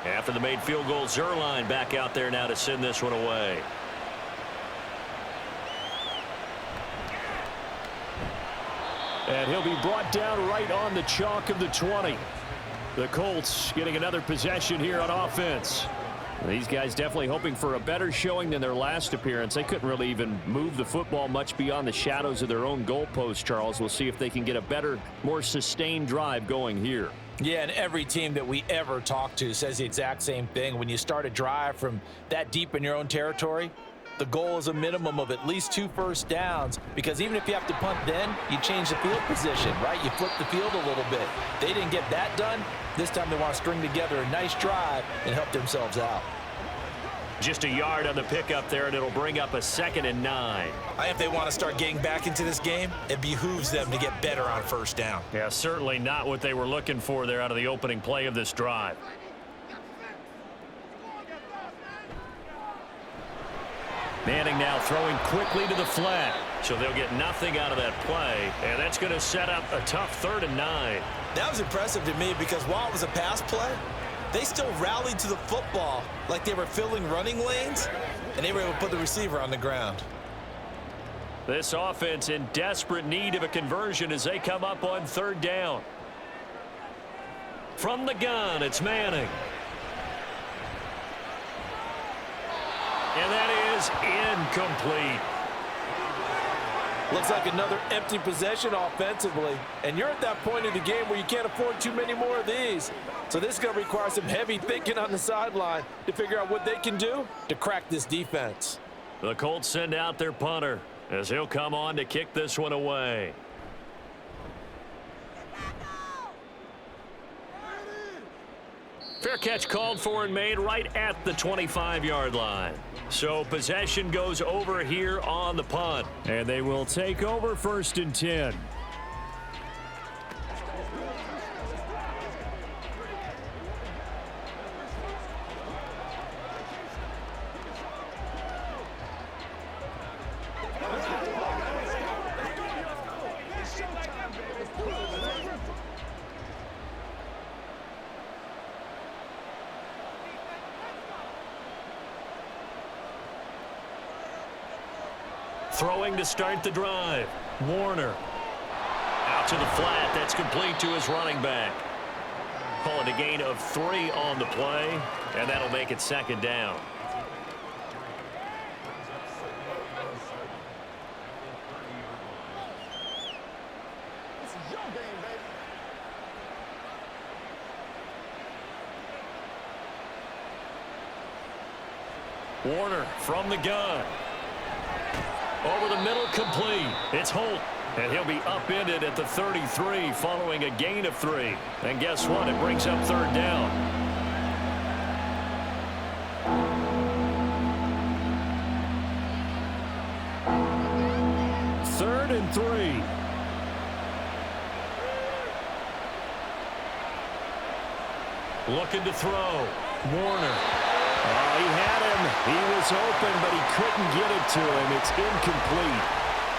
After the made field goal, Zuerlein back out there now to send this one away. And he'll be brought down right on the chalk of the 20. The Colts getting another possession here on offense. These guys definitely hoping for a better showing than their last appearance. They couldn't really even move the football much beyond the shadows of their own goalpost, Charles. We'll see if they can get a better, more sustained drive going here. Yeah, and every team that we ever talk to says the exact same thing. When you start a drive from that deep in your own territory, the goal is a minimum of at least 2 first downs, because even if you have to punt then, you change the field position, right? You flip the field a little bit. They didn't get that done. This time they want to string together a nice drive and help themselves out. Just a yard on the pickup there, and it'll bring up a 2nd and 9. If they want to start getting back into this game, it behooves them to get better on first down. Yeah, certainly not what they were looking for there out of the opening play of this drive. Manning now throwing quickly to the flat, so they'll get nothing out of that play, and that's going to set up a tough 3rd and 9. That was impressive to me because while it was a pass play, they still rallied to the football like they were filling running lanes, and they were able to put the receiver on the ground. This offense in desperate need of a conversion as they come up on 3rd down. From the gun, it's Manning. And that is incomplete. Looks like another empty possession offensively. And you're at that point in the game where you can't afford too many more of these. So this is going to require some heavy thinking on the sideline to figure out what they can do to crack this defense. The Colts send out their punter as he'll come on to kick this one away. Fair catch called for and made right at the 25-yard line. So possession goes over here on the punt. And they will take over 1st and 10. Throwing to start the drive. Warner. Out to the flat. That's complete to his running back. Call it a gain of 3 on the play, and that'll make it 2nd down. Warner from the gun. Over the middle, complete. It's Holt, and he'll be upended at the 33 following a gain of 3. And guess what? It brings up 3rd down. Third and 3. Looking to throw. Warner. Oh, he had him. He was open, but he couldn't get it to him. It's incomplete.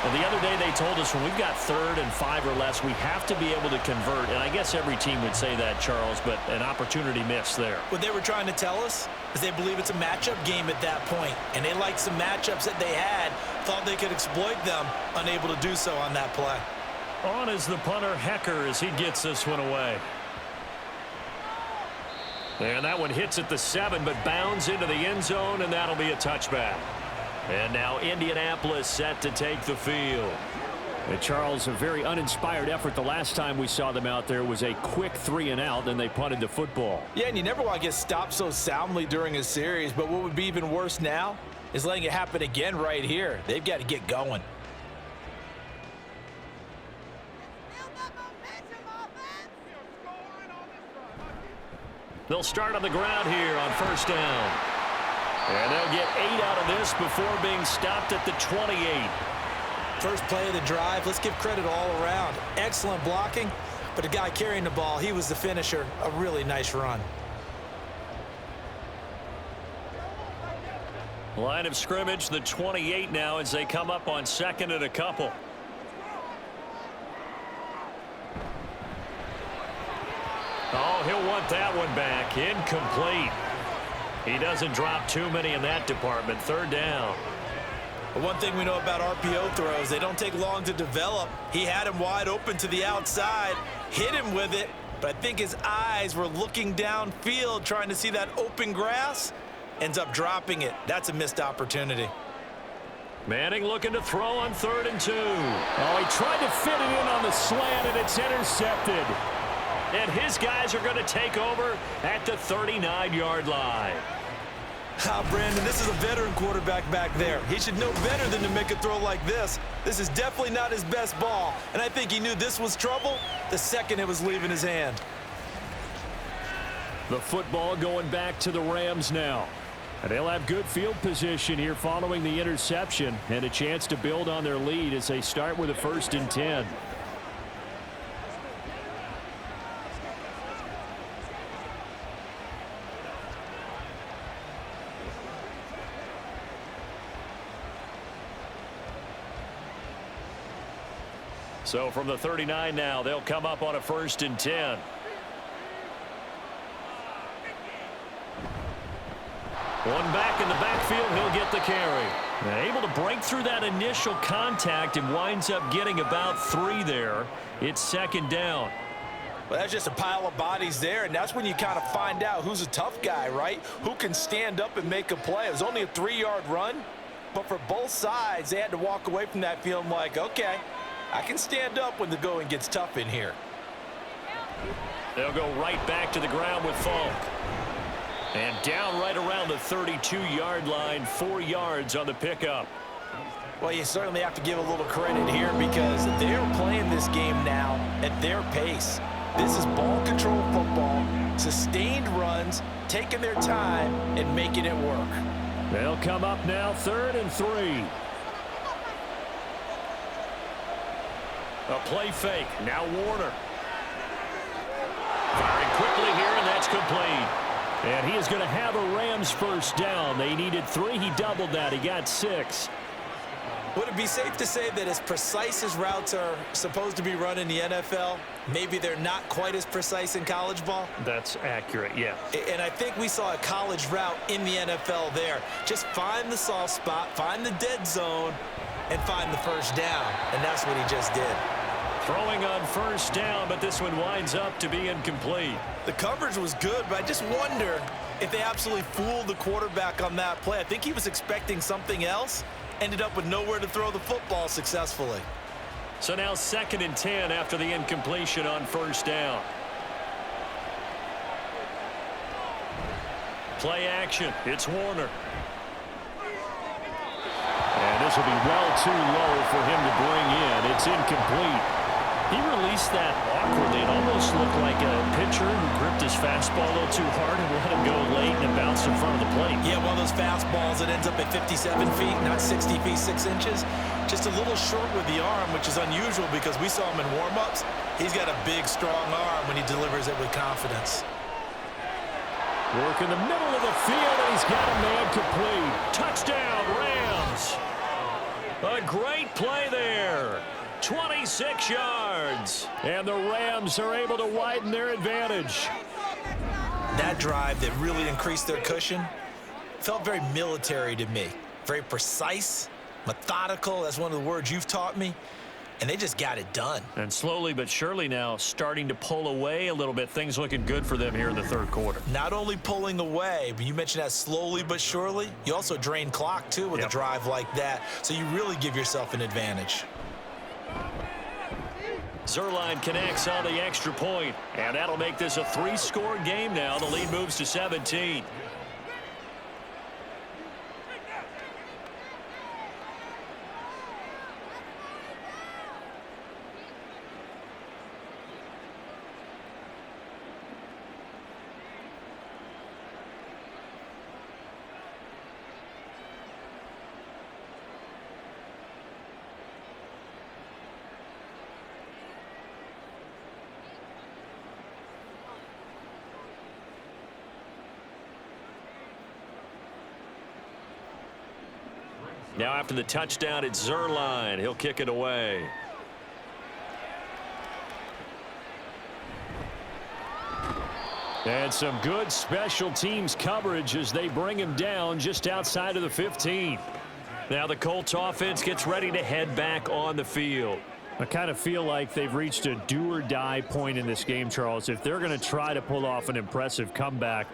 Well, the other day they told us when we've got 3rd and 5 or less, we have to be able to convert. And I guess every team would say that, Charles, but an opportunity missed there. What they were trying to tell us is they believe it's a matchup game at that point. And they liked some matchups that they had, thought they could exploit them, unable to do so on that play. On is the punter, Hecker, as he gets this one away. And that one hits at the 7, but bounds into the end zone, and that'll be a touchback. And now Indianapolis set to take the field. And Charles, a very uninspired effort. The last time we saw them out there was a quick 3 and out, then they punted the football. Yeah, and you never want to get stopped so soundly during a series, but what would be even worse now is letting it happen again right here. They've got to get going. They'll start on the ground here on 1st down. And they'll get 8 out of this before being stopped at the 28. First play of the drive, let's give credit all around. Excellent blocking, but the guy carrying the ball, he was the finisher. A really nice run. Line of scrimmage, the 28 now as they come up on 2nd and a couple. Oh, he'll want that one back. Incomplete. He doesn't drop too many in that department. 3rd down. But one thing we know about RPO throws, they don't take long to develop. He had him wide open to the outside, hit him with it, but I think his eyes were looking downfield trying to see that open grass. Ends up dropping it. That's a missed opportunity. Manning looking to throw on 3rd and 2. Oh, he tried to fit it in on the slant, and it's intercepted. And his guys are going to take over at the 39-yard line. Brandon, this is a veteran quarterback back there. He should know better than to make a throw like this. This is definitely not his best ball, and I think he knew this was trouble the second it was leaving his hand. The football going back to the Rams now. And they'll have good field position here following the interception and a chance to build on their lead as they start with a 1st and 10. So from the 39 now, they'll come up on a 1st and 10. One back in the backfield, he'll get the carry. Able to break through that initial contact and winds up getting about 3 there. It's 2nd down. Well, that's just a pile of bodies there, and that's when you kind of find out who's a tough guy, right? Who can stand up and make a play. It was only a 3-yard run, but for both sides, they had to walk away from that feeling like, okay, I can stand up when the going gets tough in here. They'll go right back to the ground with Falk. And down right around the 32-yard line, 4 yards on the pickup. Well, you certainly have to give a little credit here because they're playing this game now at their pace. This is ball control football, sustained runs, taking their time and making it work. They'll come up now 3rd and 3. A play fake. Now Warner. Firing quickly here, and that's complete. And he is going to have a Rams 1st down. They needed 3. He doubled that. He got 6. Would it be safe to say that as precise as routes are supposed to be run in the NFL, maybe they're not quite as precise in college ball? That's accurate, yeah. And I think we saw a college route in the NFL there. Just find the soft spot, find the dead zone, and find the 1st down. And that's what he just did. Throwing on 1st down, but this one winds up to be incomplete. The coverage was good, but I just wonder if they absolutely fooled the quarterback on that play. I think he was expecting something else, ended up with nowhere to throw the football successfully. So now 2nd and 10 after the incompletion on 1st down. Play action. It's Warner. And this will be well too low for him to bring in. It's incomplete. He released that awkwardly. It almost looked like a pitcher who gripped his fastball a little too hard and let him go late and it bounced in front of the plate. Yeah, one of those fastballs that ends up at 57 feet, not 60 feet, 6 inches. Just a little short with the arm, which is unusual because we saw him in warm-ups. He's got a big, strong arm when he delivers it with confidence. Work in the middle of the field, and he's got a man complete. Touchdown, Rams. A great play there. 26 yards. And the Rams are able to widen their advantage. That drive that really increased their cushion felt very military to me. Very precise, methodical. That's one of the words you've taught me. And they just got it done. And slowly but surely now starting to pull away a little bit. Things looking good for them here in the 3rd quarter. Not only pulling away, but you mentioned that slowly but surely. You also drain clock, too, with a drive like that. So you really give yourself an advantage. Zerline connects on the extra point, and that'll make this a 3-score game now. The lead moves to 17. Now after the touchdown, it's Zerline. He'll kick it away. And some good special teams coverage as they bring him down just outside of the 15. Now the Colts offense gets ready to head back on the field. I kind of feel like they've reached a do-or-die point in this game, Charles. If they're going to try to pull off an impressive comeback,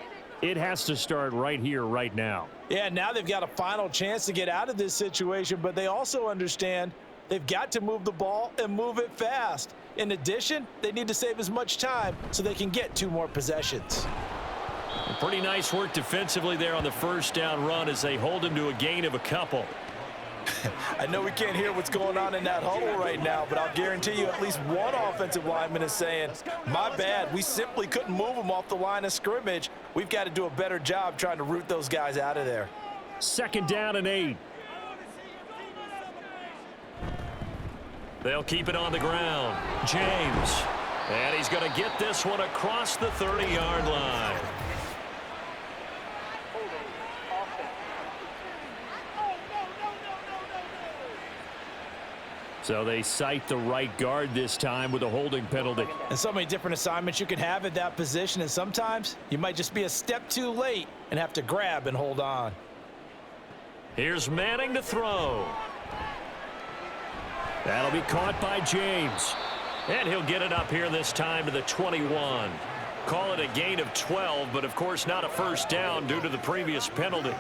it has to start right here, right now. Yeah, now they've got a final chance to get out of this situation, but they also understand they've got to move the ball and move it fast. In addition, they need to save as much time so they can get 2 more possessions. Pretty nice work defensively there on the first down run as they hold him to a gain of a couple. I know we can't hear what's going on in that huddle right now, but I'll guarantee you at least one offensive lineman is saying, my bad, we simply couldn't move them off the line of scrimmage. We've got to do a better job trying to root those guys out of there. 2nd down and 8. They'll keep it on the ground. James. And he's going to get this one across the 30-yard line. So they cite the right guard this time with a holding penalty. And so many different assignments you can have at that position, and sometimes you might just be a step too late and have to grab and hold on. Here's Manning to throw. That'll be caught by James. And he'll get it up here this time to the 21. Call it a gain of 12, but of course not a first down due to the previous penalty.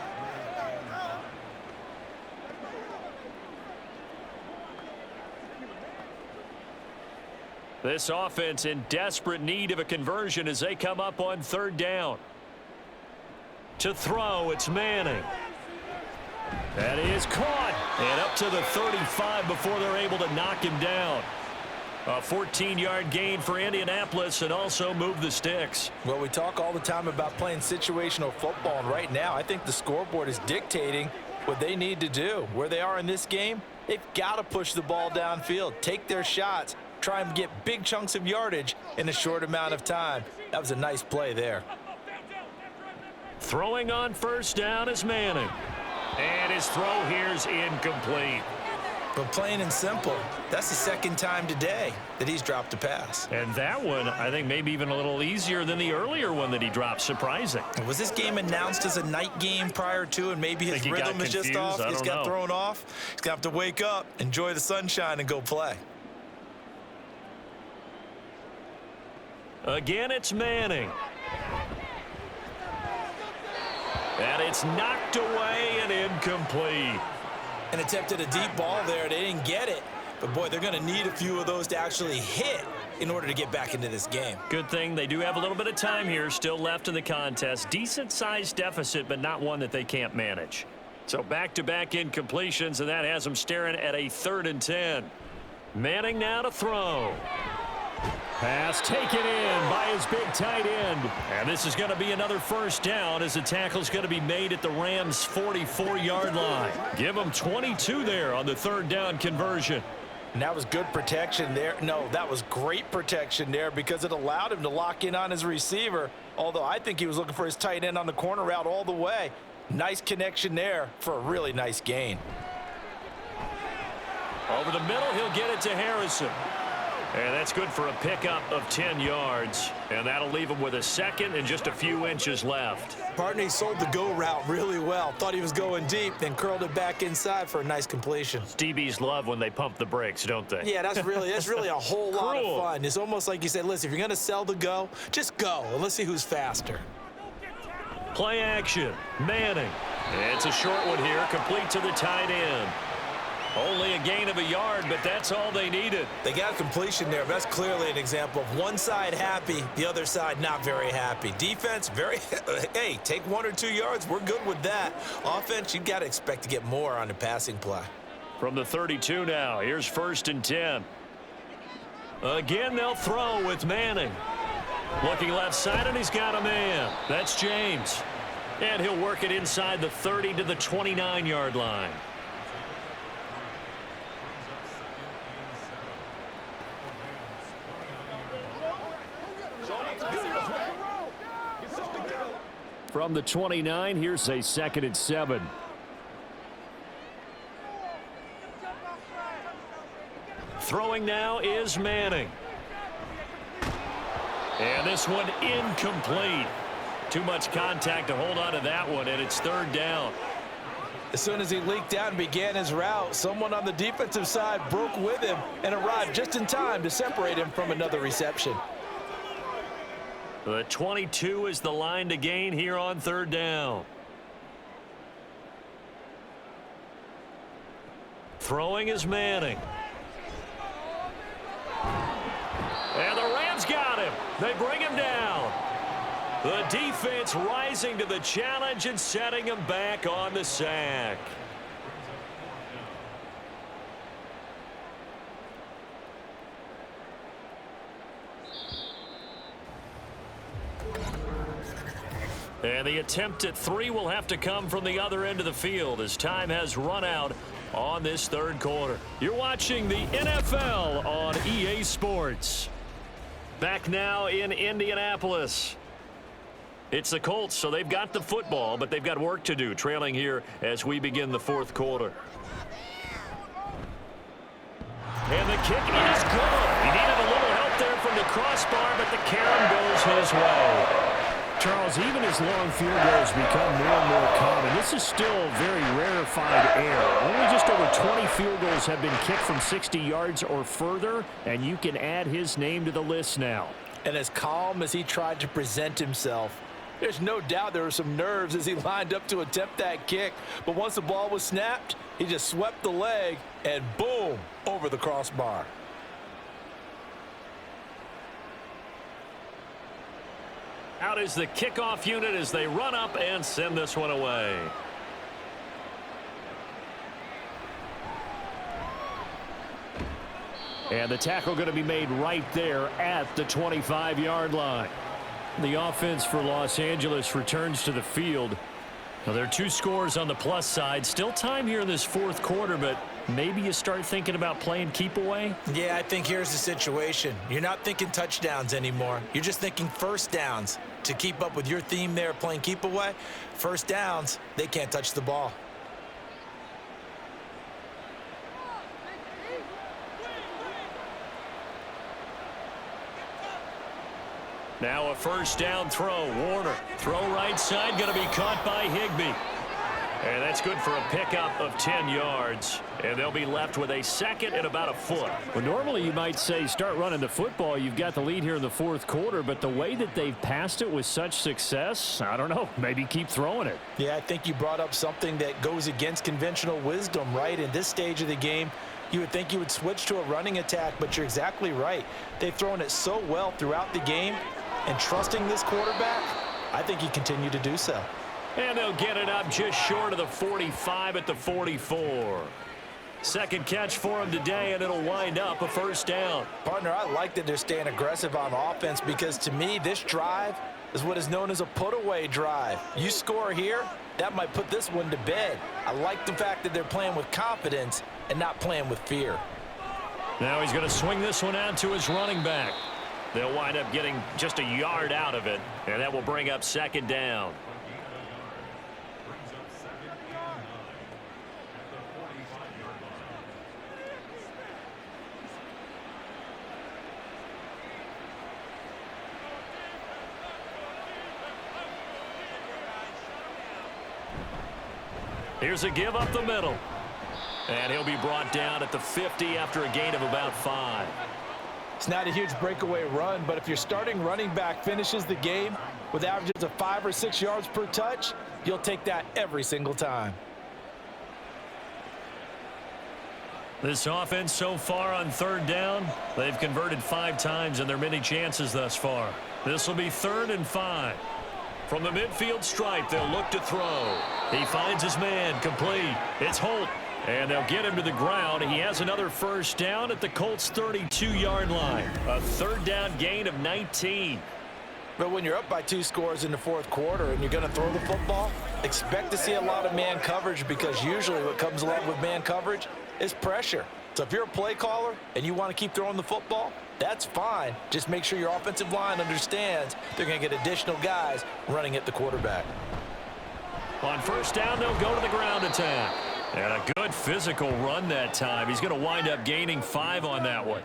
This offense in desperate need of a conversion as they come up on 3rd down. To throw, it's Manning. That is caught. And up to the 35 before they're able to knock him down. A 14-yard gain for Indianapolis and also move the sticks. Well, we talk all the time about playing situational football, and right now I think the scoreboard is dictating what they need to do. Where they are in this game, they've got to push the ball downfield, take their shots, try and get big chunks of yardage in a short amount of time. That was a nice play there. Throwing on first down is Manning. And his throw here's incomplete. But plain and simple, that's the 2nd time today that he's dropped a pass. And that one, I think, maybe even a little easier than the earlier one that he dropped. Surprising. Was this game announced as a night game prior to, and maybe his rhythm is just off? He's got thrown off. He's going to have to wake up, enjoy the sunshine, and go play. Again, it's Manning. And it's knocked away and incomplete. And attempted a deep ball there. They didn't get it. But, boy, they're going to need a few of those to actually hit in order to get back into this game. Good thing they do have a little bit of time here still left in the contest. Decent-sized deficit, but not one that they can't manage. So back-to-back incompletions, and that has them staring at a 3rd and 10. Manning now to throw. Pass taken in by his big tight end. And this is going to be another first down as the tackle's going to be made at the Rams' 44-yard line. Give them 22 there on the 3rd down conversion. And that was good protection there. No, that was great protection there because it allowed him to lock in on his receiver, although I think he was looking for his tight end on the corner route all the way. Nice connection there for a really nice gain. Over the middle, he'll get it to Harrison. And that's good for a pickup of 10 yards. And that'll leave him with a 2nd and just a few inches left. Partney sold the go route really well. Thought he was going deep, then curled it back inside for a nice completion. DBs love when they pump the brakes, don't they? Yeah, that's really a whole lot of fun. It's almost like you said, listen, if you're going to sell the go, just go. And let's see who's faster. Play action. Manning. It's a short one here, complete to the tight end. Only a gain of a yard, but that's all they needed. They got a completion there. That's clearly an example of one side happy, the other side not very happy. Defense, hey, take 1 or 2 yards. We're good with that. Offense, you got to expect to get more on the passing play. From the 32 now, here's 1st and 10. Again, they'll throw with Manning. Looking left side, and he's got a man. That's James. And he'll work it inside the 30 to the 29-yard line. From the 29, here's a 2nd and 7. Throwing now is Manning. And this one incomplete. Too much contact to hold on to that one, and it's third down. As soon as he leaked out and began his route, someone on the defensive side broke with him and arrived just in time to separate him from another reception. The 22 is the line to gain here on third down. Throwing is Manning. And the Rams got him. They bring him down. The defense rising to the challenge and setting him back on the sack. And the attempt at 3 will have to come from the other end of the field as time has run out on this third quarter. You're watching the NFL on EA Sports. Back now in Indianapolis. It's the Colts, so they've got the football, but they've got work to do, trailing here as we begin the fourth quarter. And the kick is good. He needed a little help there from the crossbar, but the carom goes his way. Charles, even as long field goals become more and more common, this is still very rarefied air. Only just over 20 field goals have been kicked from 60 yards or further, and you can add his name to the list now. And as calm as he tried to present himself, there's no doubt there were some nerves as he lined up to attempt that kick. But once the ball was snapped, he just swept the leg and boom, over the crossbar. Out is the kickoff unit as they run up and send this one away. And the tackle going to be made right there at the 25-yard line. The offense for Los Angeles returns to the field. Now, there are 2 scores on the plus side. Still time here in this fourth quarter, but maybe you start thinking about playing keep away? Yeah, I think here's the situation. You're not thinking touchdowns anymore. You're just thinking first downs. To keep up with your theme there, playing keep away, first downs, they can't touch the ball. Now a first down throw. Warner. Throw right side, going to be caught by Higbee. And that's good for a pickup of 10 yards. And they'll be left with a second and about a foot. Well, normally you might say start running the football. You've got the lead here in the fourth quarter, but the way that they've passed it with such success, I don't know, maybe keep throwing it. Yeah, I think you brought up something that goes against conventional wisdom, right? In this stage of the game, you would think you would switch to a running attack, but you're exactly right. They've thrown it so well throughout the game, and trusting this quarterback, I think he continued to do so. And they'll get it up just short of the 45 at the 44. Second catch for him today, and it'll wind up a first down. Partner, I like that they're staying aggressive on offense because, to me, this drive is what is known as a put-away drive. You score here, that might put this one to bed. I like the fact that they're playing with confidence and not playing with fear. Now he's going to swing this one out to his running back. They'll wind up getting just a yard out of it, and that will bring up second down. Here's a give up the middle. And he'll be brought down at the 50 after a gain of about 5. It's not a huge breakaway run, but if your starting running back finishes the game with averages of 5 or 6 yards per touch, you'll take that every single time. This offense so far on third down, they've converted 5 times in their many chances thus far. This will be 3rd and 5. From the midfield stripe, they'll look to throw. He finds his man, complete. It's Holt, and they'll get him to the ground. He has another first down at the Colts' 32-yard line. A third down gain of 19. But when you're up by 2 scores in the fourth quarter and you're going to throw the football, expect to see a lot of man coverage because usually what comes along with man coverage is pressure. So if you're a play caller and you want to keep throwing the football, that's fine. Just make sure your offensive line understands they're going to get additional guys running at the quarterback. On first down, they'll go to the ground attack. And a good physical run that time. He's going to wind up gaining 5 on that one.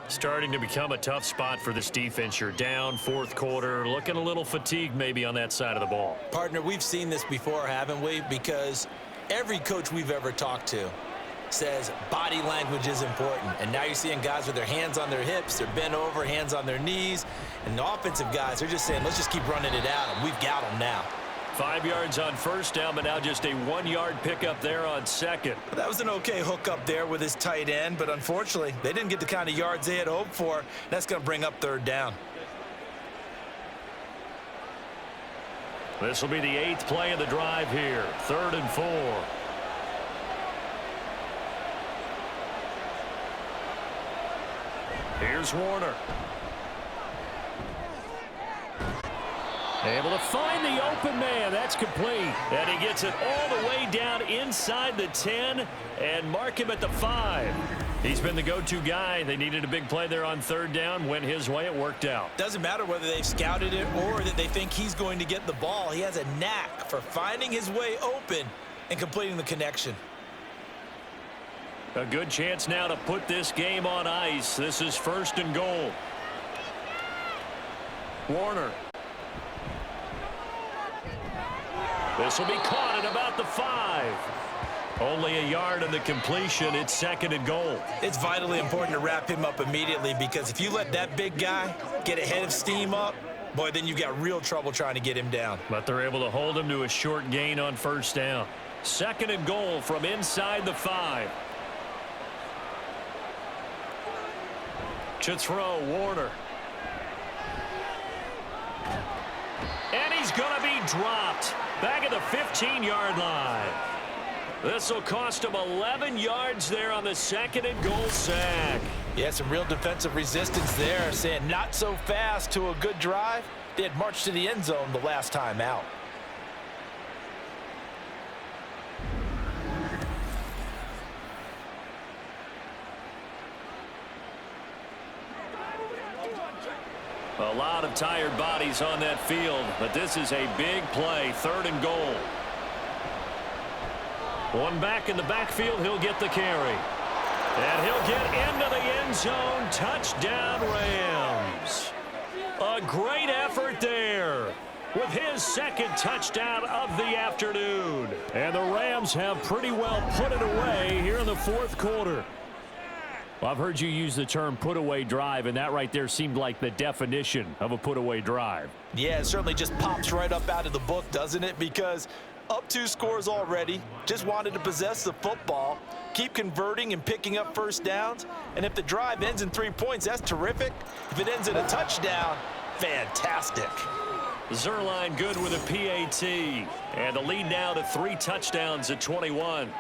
Starting to become a tough spot for this defense. You're down fourth quarter, looking a little fatigued maybe on that side of the ball. Partner, we've seen this before, haven't we? Because every coach we've ever talked to says body language is important. And now you're seeing guys with their hands on their hips, they're bent over, hands on their knees. And the offensive guys are just saying, let's just keep running it out, and we've got them now. 5 yards on first down, but now just a 1-yard pickup there on second. That was an okay hookup there with his tight end, but unfortunately, they didn't get the kind of yards they had hoped for. That's going to bring up third down. This will be the 8th play of the drive here. 3rd and 4. Here's Warner. Able to find the open man. That's complete. And he gets it all the way down inside the 10 and mark him at the 5. He's been the go-to guy. They needed a big play there on 3rd down. Went his way. It worked out. Doesn't matter whether they've scouted it or that they think he's going to get the ball. He has a knack for finding his way open and completing the connection. A good chance now to put this game on ice. This is 1st and goal. Warner. This will be caught at about the 5. Only a yard in the completion. It's 2nd and goal. It's vitally important to wrap him up immediately, because if you let that big guy get a head of steam up, boy, then you've got real trouble trying to get him down. But they're able to hold him to a short gain on 1st down. 2nd and goal from inside the 5. To throw, Warner. And he's going to be dropped back at the 15-yard line. This will cost him 11 yards there on the 2nd and goal sack. Yeah, some real defensive resistance there, saying not so fast to a good drive. They had marched to the end zone the last time out. A lot of tired bodies on that field, but this is a big play. 3rd and goal. One back in the backfield. He'll get the carry. And he'll get into the end zone. Touchdown, Rams. A great effort there with his 2nd touchdown of the afternoon. And the Rams have pretty well put it away here in the 4th quarter. Well, I've heard you use the term put-away drive, and that right there seemed like the definition of a put-away drive. Yeah, it certainly just pops right up out of the book, doesn't it? Because up 2 scores already, just wanted to possess the football, keep converting and picking up 1st downs, and if the drive ends in 3 points, that's terrific. If it ends in a touchdown, fantastic. Zerline good with a PAT, and the lead now to 3 touchdowns at 21.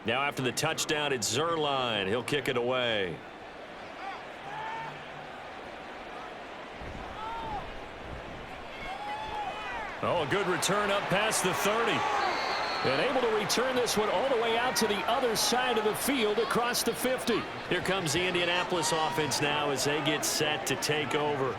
Now after the touchdown, it's Zerline. He'll kick it away. Oh, a good return up past the 30. And able to return this one all the way out to the other side of the field across the 50. Here comes the Indianapolis offense now as they get set to take over.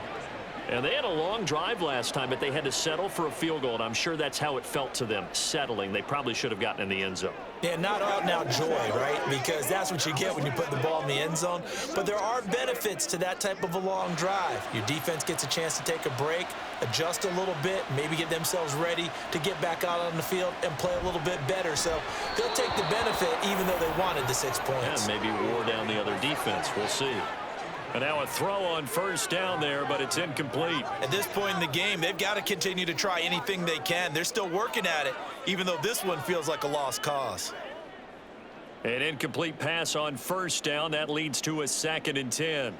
And they had a long drive last time, but they had to settle for a field goal, and I'm sure that's how it felt to them, settling. They probably should have gotten in the end zone. Yeah, not out-and-out joy, right? Because that's what you get when you put the ball in the end zone. But there are benefits to that type of a long drive. Your defense gets a chance to take a break, adjust a little bit, maybe get themselves ready to get back out on the field and play a little bit better. So they'll take the benefit even though they wanted the 6 points. And maybe wore down the other defense. We'll see. And now a throw on 1st down there, but it's incomplete. At this point in the game, they've got to continue to try anything they can. They're still working at it, even though this one feels like a lost cause. An incomplete pass on 1st down. That leads to a 2nd and 10.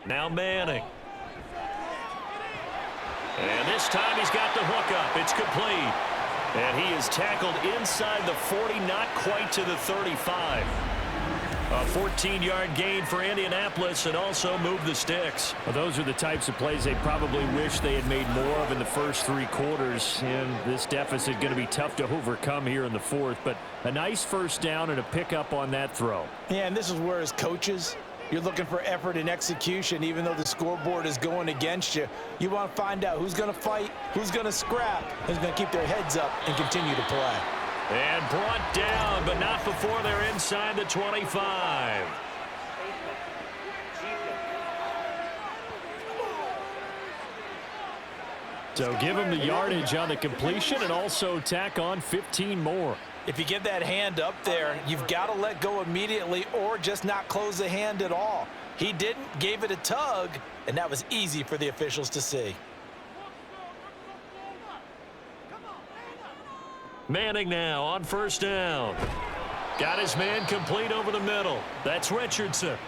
Now Manning. And this time he's got the hook up. It's complete. And he is tackled inside the 40, not quite to the 35. A 14-yard gain for Indianapolis and also move the sticks. Well, those are the types of plays they probably wish they had made more of in the first 3 quarters. And this deficit going to be tough to overcome here in the 4th. But a nice first down and a pickup on that throw. Yeah, and this is where as coaches, you're looking for effort and execution. Even though the scoreboard is going against you, you want to find out who's going to fight, who's going to scrap, who's going to keep their heads up and continue to play. And brought down, but not before they're inside the 25. So give him the yardage on the completion and also tack on 15 more. If you get that hand up there, you've got to let go immediately or just not close the hand at all. He didn't, gave it a tug, and that was easy for the officials to see. Manning now on first down. Got his man complete over the middle. That's Richardson.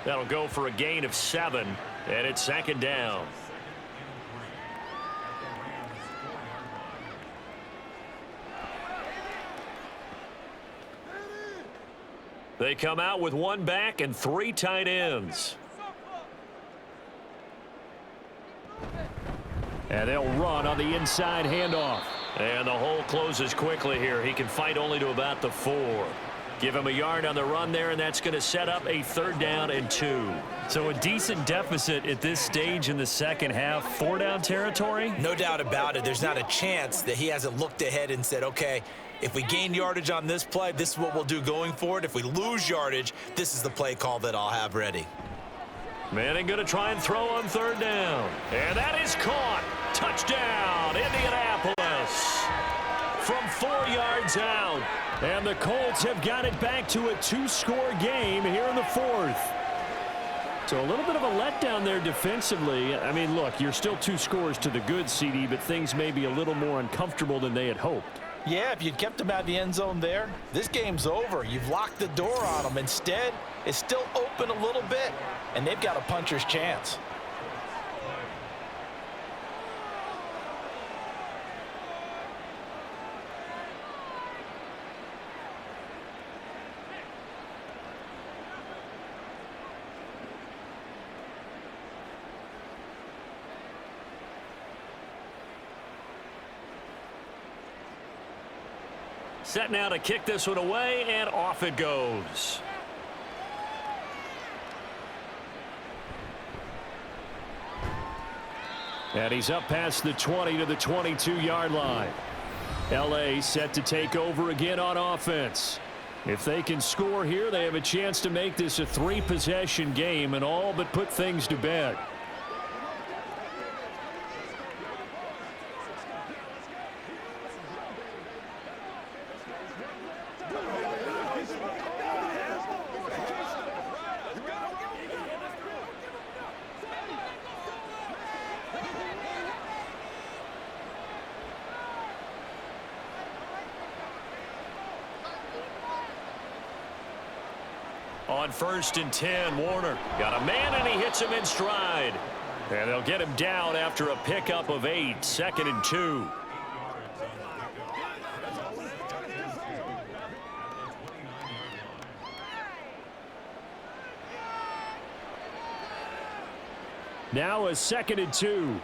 That'll go for a gain of 7, and it's 2nd down. They come out with 1 back and 3 tight ends. And they'll run on the inside handoff. And the hole closes quickly here. He can fight only to about the 4. Give him a yard on the run there, and that's going to set up a 3rd down and 2. So a decent deficit at this stage in the second half. 4-down territory? No doubt about it. There's not a chance that he hasn't looked ahead and said, okay, if we gain yardage on this play, this is what we'll do going forward. If we lose yardage, this is the play call that I'll have ready. Manning going to try and throw on 3rd down. And that is caught. Touchdown, Indianapolis. From 4 yards out. And the Colts have got it back to a 2-score game here in the 4th. So a little bit of a letdown there defensively. I mean, look, you're still 2 scores to the good, CD, but things may be a little more uncomfortable than they had hoped. Yeah, if you'd kept him out of the end zone there, this game's over. You've locked the door on him. Instead, it's still open a little bit, and they've got a puncher's chance. Set now to kick this one away, and off it goes. And he's up past the 20 to the 22-yard line. L.A. set to take over again on offense. If they can score here, they have a chance to make this a 3-possession game and all but put things to bed. On 1st and 10, Warner got a man, and he hits him in stride. And they'll get him down after a pickup of 8, 2nd and 2. Now a 2nd and 2.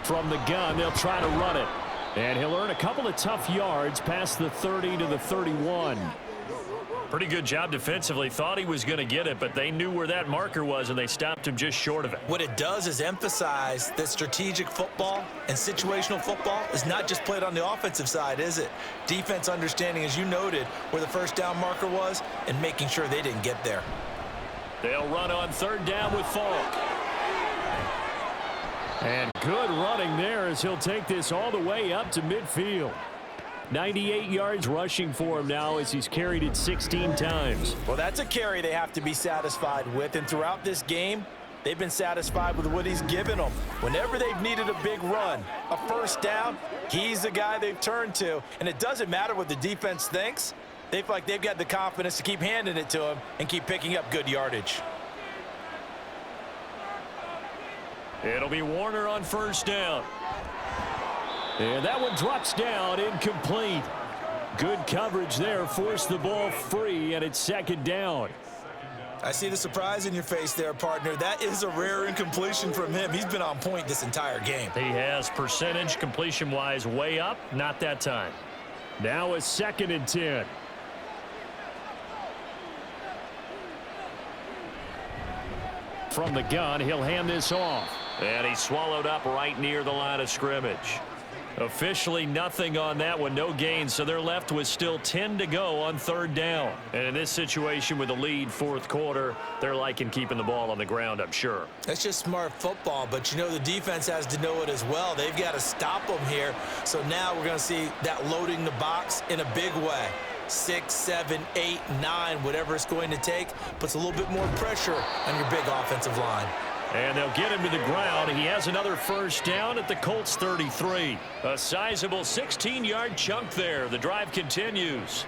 From the gun, they'll try to run it. And he'll earn a couple of tough yards past the 30 to the 31. Pretty good job defensively. Thought he was going to get it, but they knew where that marker was, and they stopped him just short of it. What it does is emphasize that strategic football and situational football is not just played on the offensive side, is it? Defense understanding, as you noted, where the 1st down marker was and making sure they didn't get there. They'll run on 3rd down with Falk. And good running there as he'll take this all the way up to midfield. 98 yards rushing for him now as he's carried it 16 times. Well, that's a carry they have to be satisfied with. And throughout this game, they've been satisfied with what he's given them. Whenever they've needed a big run, a 1st down, he's the guy they've turned to. And it doesn't matter what the defense thinks. They feel like they've got the confidence to keep handing it to him and keep picking up good yardage. It'll be Warner on first down. And that one drops down, incomplete. Good coverage there, forced the ball free, and it's second down. I see the surprise in your face there, partner. That is a rare incompletion from him. He's been on point this entire game. He has percentage completion-wise way up, not that time. Now a 2nd and 10. From the gun, he'll hand this off. And he's swallowed up right near the line of scrimmage. Officially nothing on that one, no gain, so they're left with still 10 to go on 3rd down. And in this situation with the lead 4th quarter, they're liking keeping the ball on the ground, I'm sure. That's just smart football, but you know the defense has to know it as well. They've got to stop them here. So now we're going to see that loading the box in a big way. 6, 7, 8, 9, whatever it's going to take, puts a little bit more pressure on your big offensive line. And they'll get him to the ground. He has another first down at the Colts 33. A sizable 16-yard chunk there. The drive continues.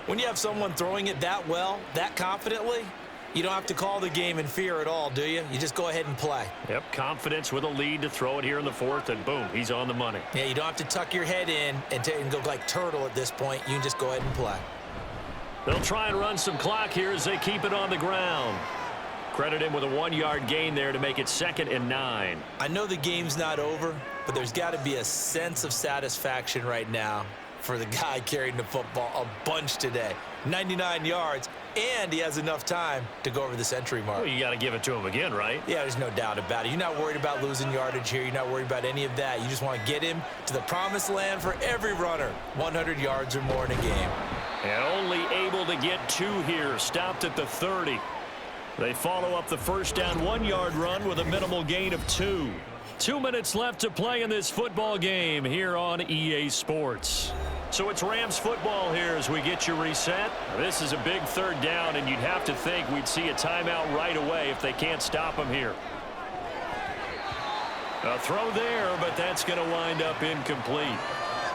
When you have someone throwing it that well, that confidently, you don't have to call the game in fear at all, do you? You just go ahead and play. Yep, confidence with a lead to throw it here in the 4th, and boom, he's on the money. Yeah, you don't have to tuck your head in and go like turtle at this point. You can just go ahead and play. They'll try and run some clock here as they keep it on the ground. Credit him with a 1-yard gain there to make it 2nd and 9. I know the game's not over, but there's got to be a sense of satisfaction right now for the guy carrying the football a bunch today. 99 yards, and he has enough time to go over the century mark. Well, you got to give it to him again, right? Yeah, there's no doubt about it. You're not worried about losing yardage here. You're not worried about any of that. You just want to get him to the promised land for every runner. 100 yards or more in a game. And only able to get 2 here. Stopped at the 30. They follow up the first down 1-yard run with a minimal gain of 2. 2 minutes left to play in this football game here on EA Sports. So it's Rams football here as we get you reset. This is a big 3rd down, and you'd have to think we'd see a timeout right away if they can't stop him here. A throw there, but that's going to wind up incomplete.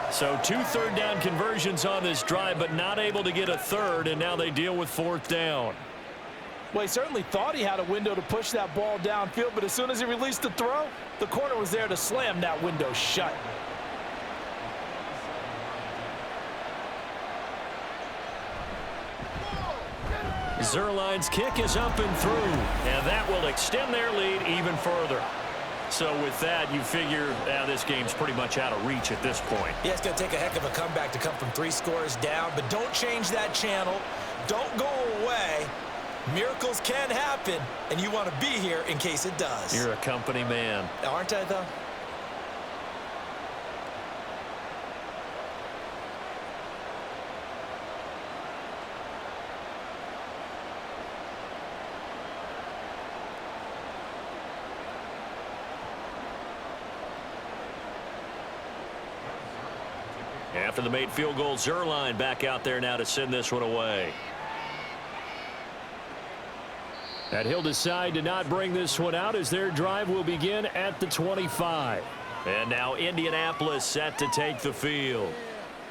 So 2 3rd down conversions on this drive, but not able to get a 3rd, and now they deal with 4th down. Well, he certainly thought he had a window to push that ball downfield, but as soon as he released the throw, the corner was there to slam that window shut. Zerline's kick is up and through, and that will extend their lead even further. So with that, you figure this game's pretty much out of reach at this point. Yeah, it's going to take a heck of a comeback to come from 3 scores down, but don't change that channel. Don't go away. Miracles can happen, and you want to be here in case it does. You're a company man. Aren't I, though? After the made field goal, Zerline back out there now to send this one away. And he'll decide to not bring this one out as their drive will begin at the 25. And now Indianapolis set to take the field.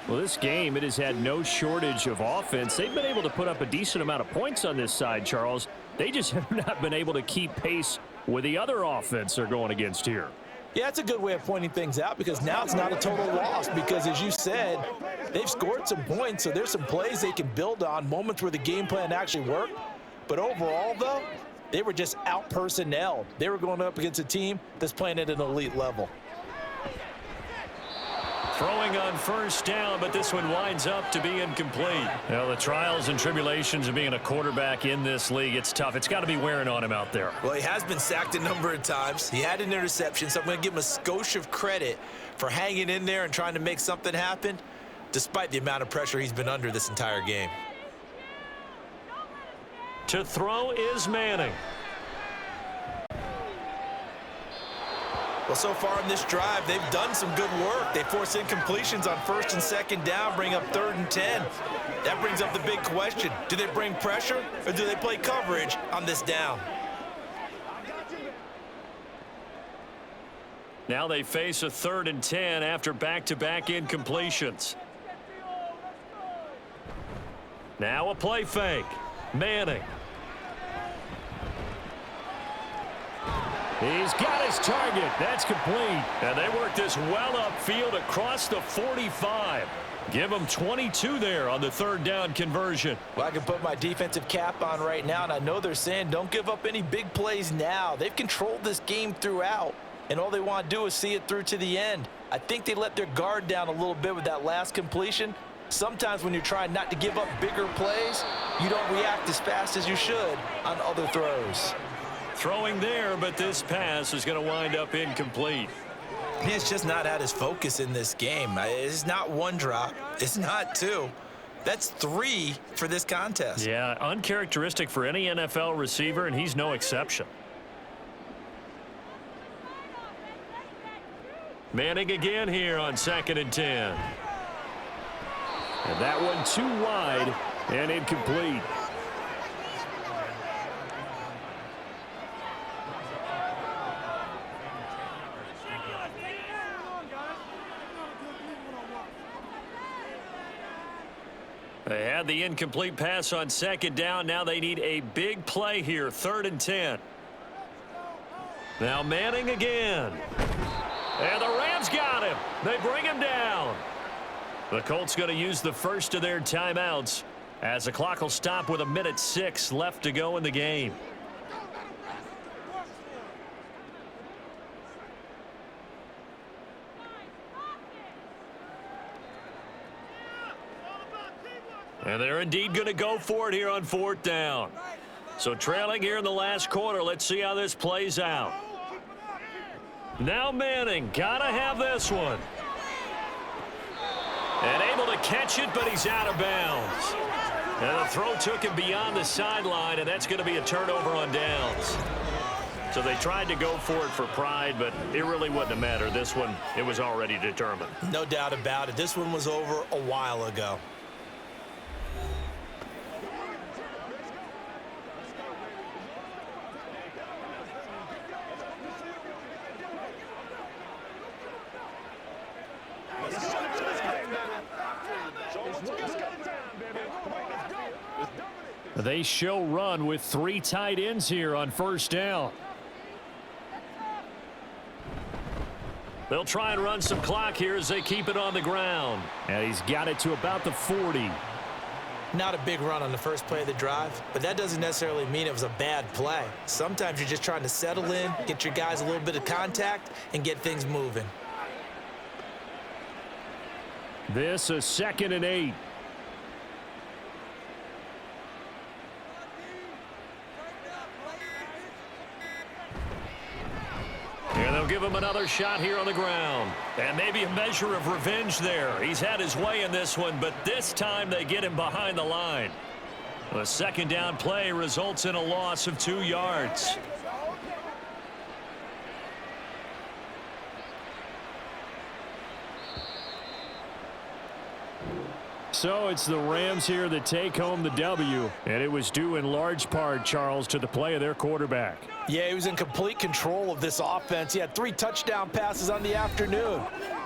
Well, this game, it has had no shortage of offense. They've been able to put up a decent amount of points on this side, Charles. They just have not been able to keep pace with the other offense they're going against here. Yeah, that's a good way of pointing things out because now it's not a total loss because, as you said, they've scored some points, so there's some plays they can build on, moments where the game plan actually worked. But overall, though, they were just out-personnelled. They were going up against a team that's playing at an elite level. Throwing on first down, but this one winds up to be incomplete. Well, the trials and tribulations of being a quarterback in this league, it's tough. It's got to be wearing on him out there. Well, he has been sacked a number of times. He had an interception, so I'm going to give him a skosh of credit for hanging in there and trying to make something happen, despite the amount of pressure he's been under this entire game. To throw is Manning. Well, so far in this drive, they've done some good work. They force incompletions on first and second down, bring up 3rd and 10. That brings up the big question. Do they bring pressure or do they play coverage on this down? Now they face a 3rd and 10 after back-to-back incompletions. Now a play fake. Manning. He's got his target. That's complete. And they work this well upfield across the 45. Give them 22 there on the third down conversion. Well, I can put my defensive cap on right now, and I know they're saying don't give up any big plays now. They've controlled this game throughout, and all they want to do is see it through to the end. I think they let their guard down a little bit with that last completion. Sometimes when you're trying not to give up bigger plays, you don't react as fast as you should on other throws. Throwing there, but this pass is going to wind up incomplete. He's just not at his focus in this game. It's not one drop. It's not two. That's 3 for this contest. Yeah, uncharacteristic for any NFL receiver, and he's no exception. Manning again here on 2nd and 10. And that one too wide and incomplete. They had the incomplete pass on 2nd down. Now they need a big play here, 3rd and 10. Now Manning again. And the Rams got him. They bring him down. The Colts going to use the first of their timeouts as the clock will stop with 1:06 left to go in the game. And they're indeed going to go for it here on 4th down. So trailing here in the last quarter. Let's see how this plays out. Now Manning, got to have this one. And able to catch it, but he's out of bounds. And the throw took him beyond the sideline, and that's going to be a turnover on downs. So they tried to go for it for pride, but it really wouldn't have mattered. This one, it was already determined. No doubt about it. This one was over a while ago. They show run with 3 tight ends here on 1st down. They'll try and run some clock here as they keep it on the ground. And he's got it to about the 40. Not a big run on the first play of the drive, but that doesn't necessarily mean it was a bad play. Sometimes you're just trying to settle in, get your guys a little bit of contact, and get things moving. This is 2nd and 8. And they'll give him another shot here on the ground. And maybe a measure of revenge there. He's had his way in this one, but this time they get him behind the line. The 2nd down play results in a loss of 2 yards. So it's the Rams here that take home the W. And it was due in large part, Charles, to the play of their quarterback. Yeah, he was in complete control of this offense. He had 3 touchdown passes on the afternoon.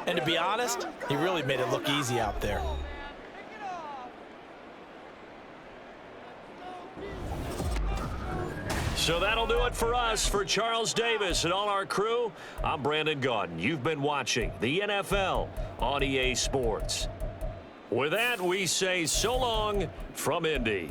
And to be honest, he really made it look easy out there. So that'll do it for us. For Charles Davis and all our crew, I'm Brandon Gaudin. You've been watching the NFL on EA Sports. With that, we say so long from Indy.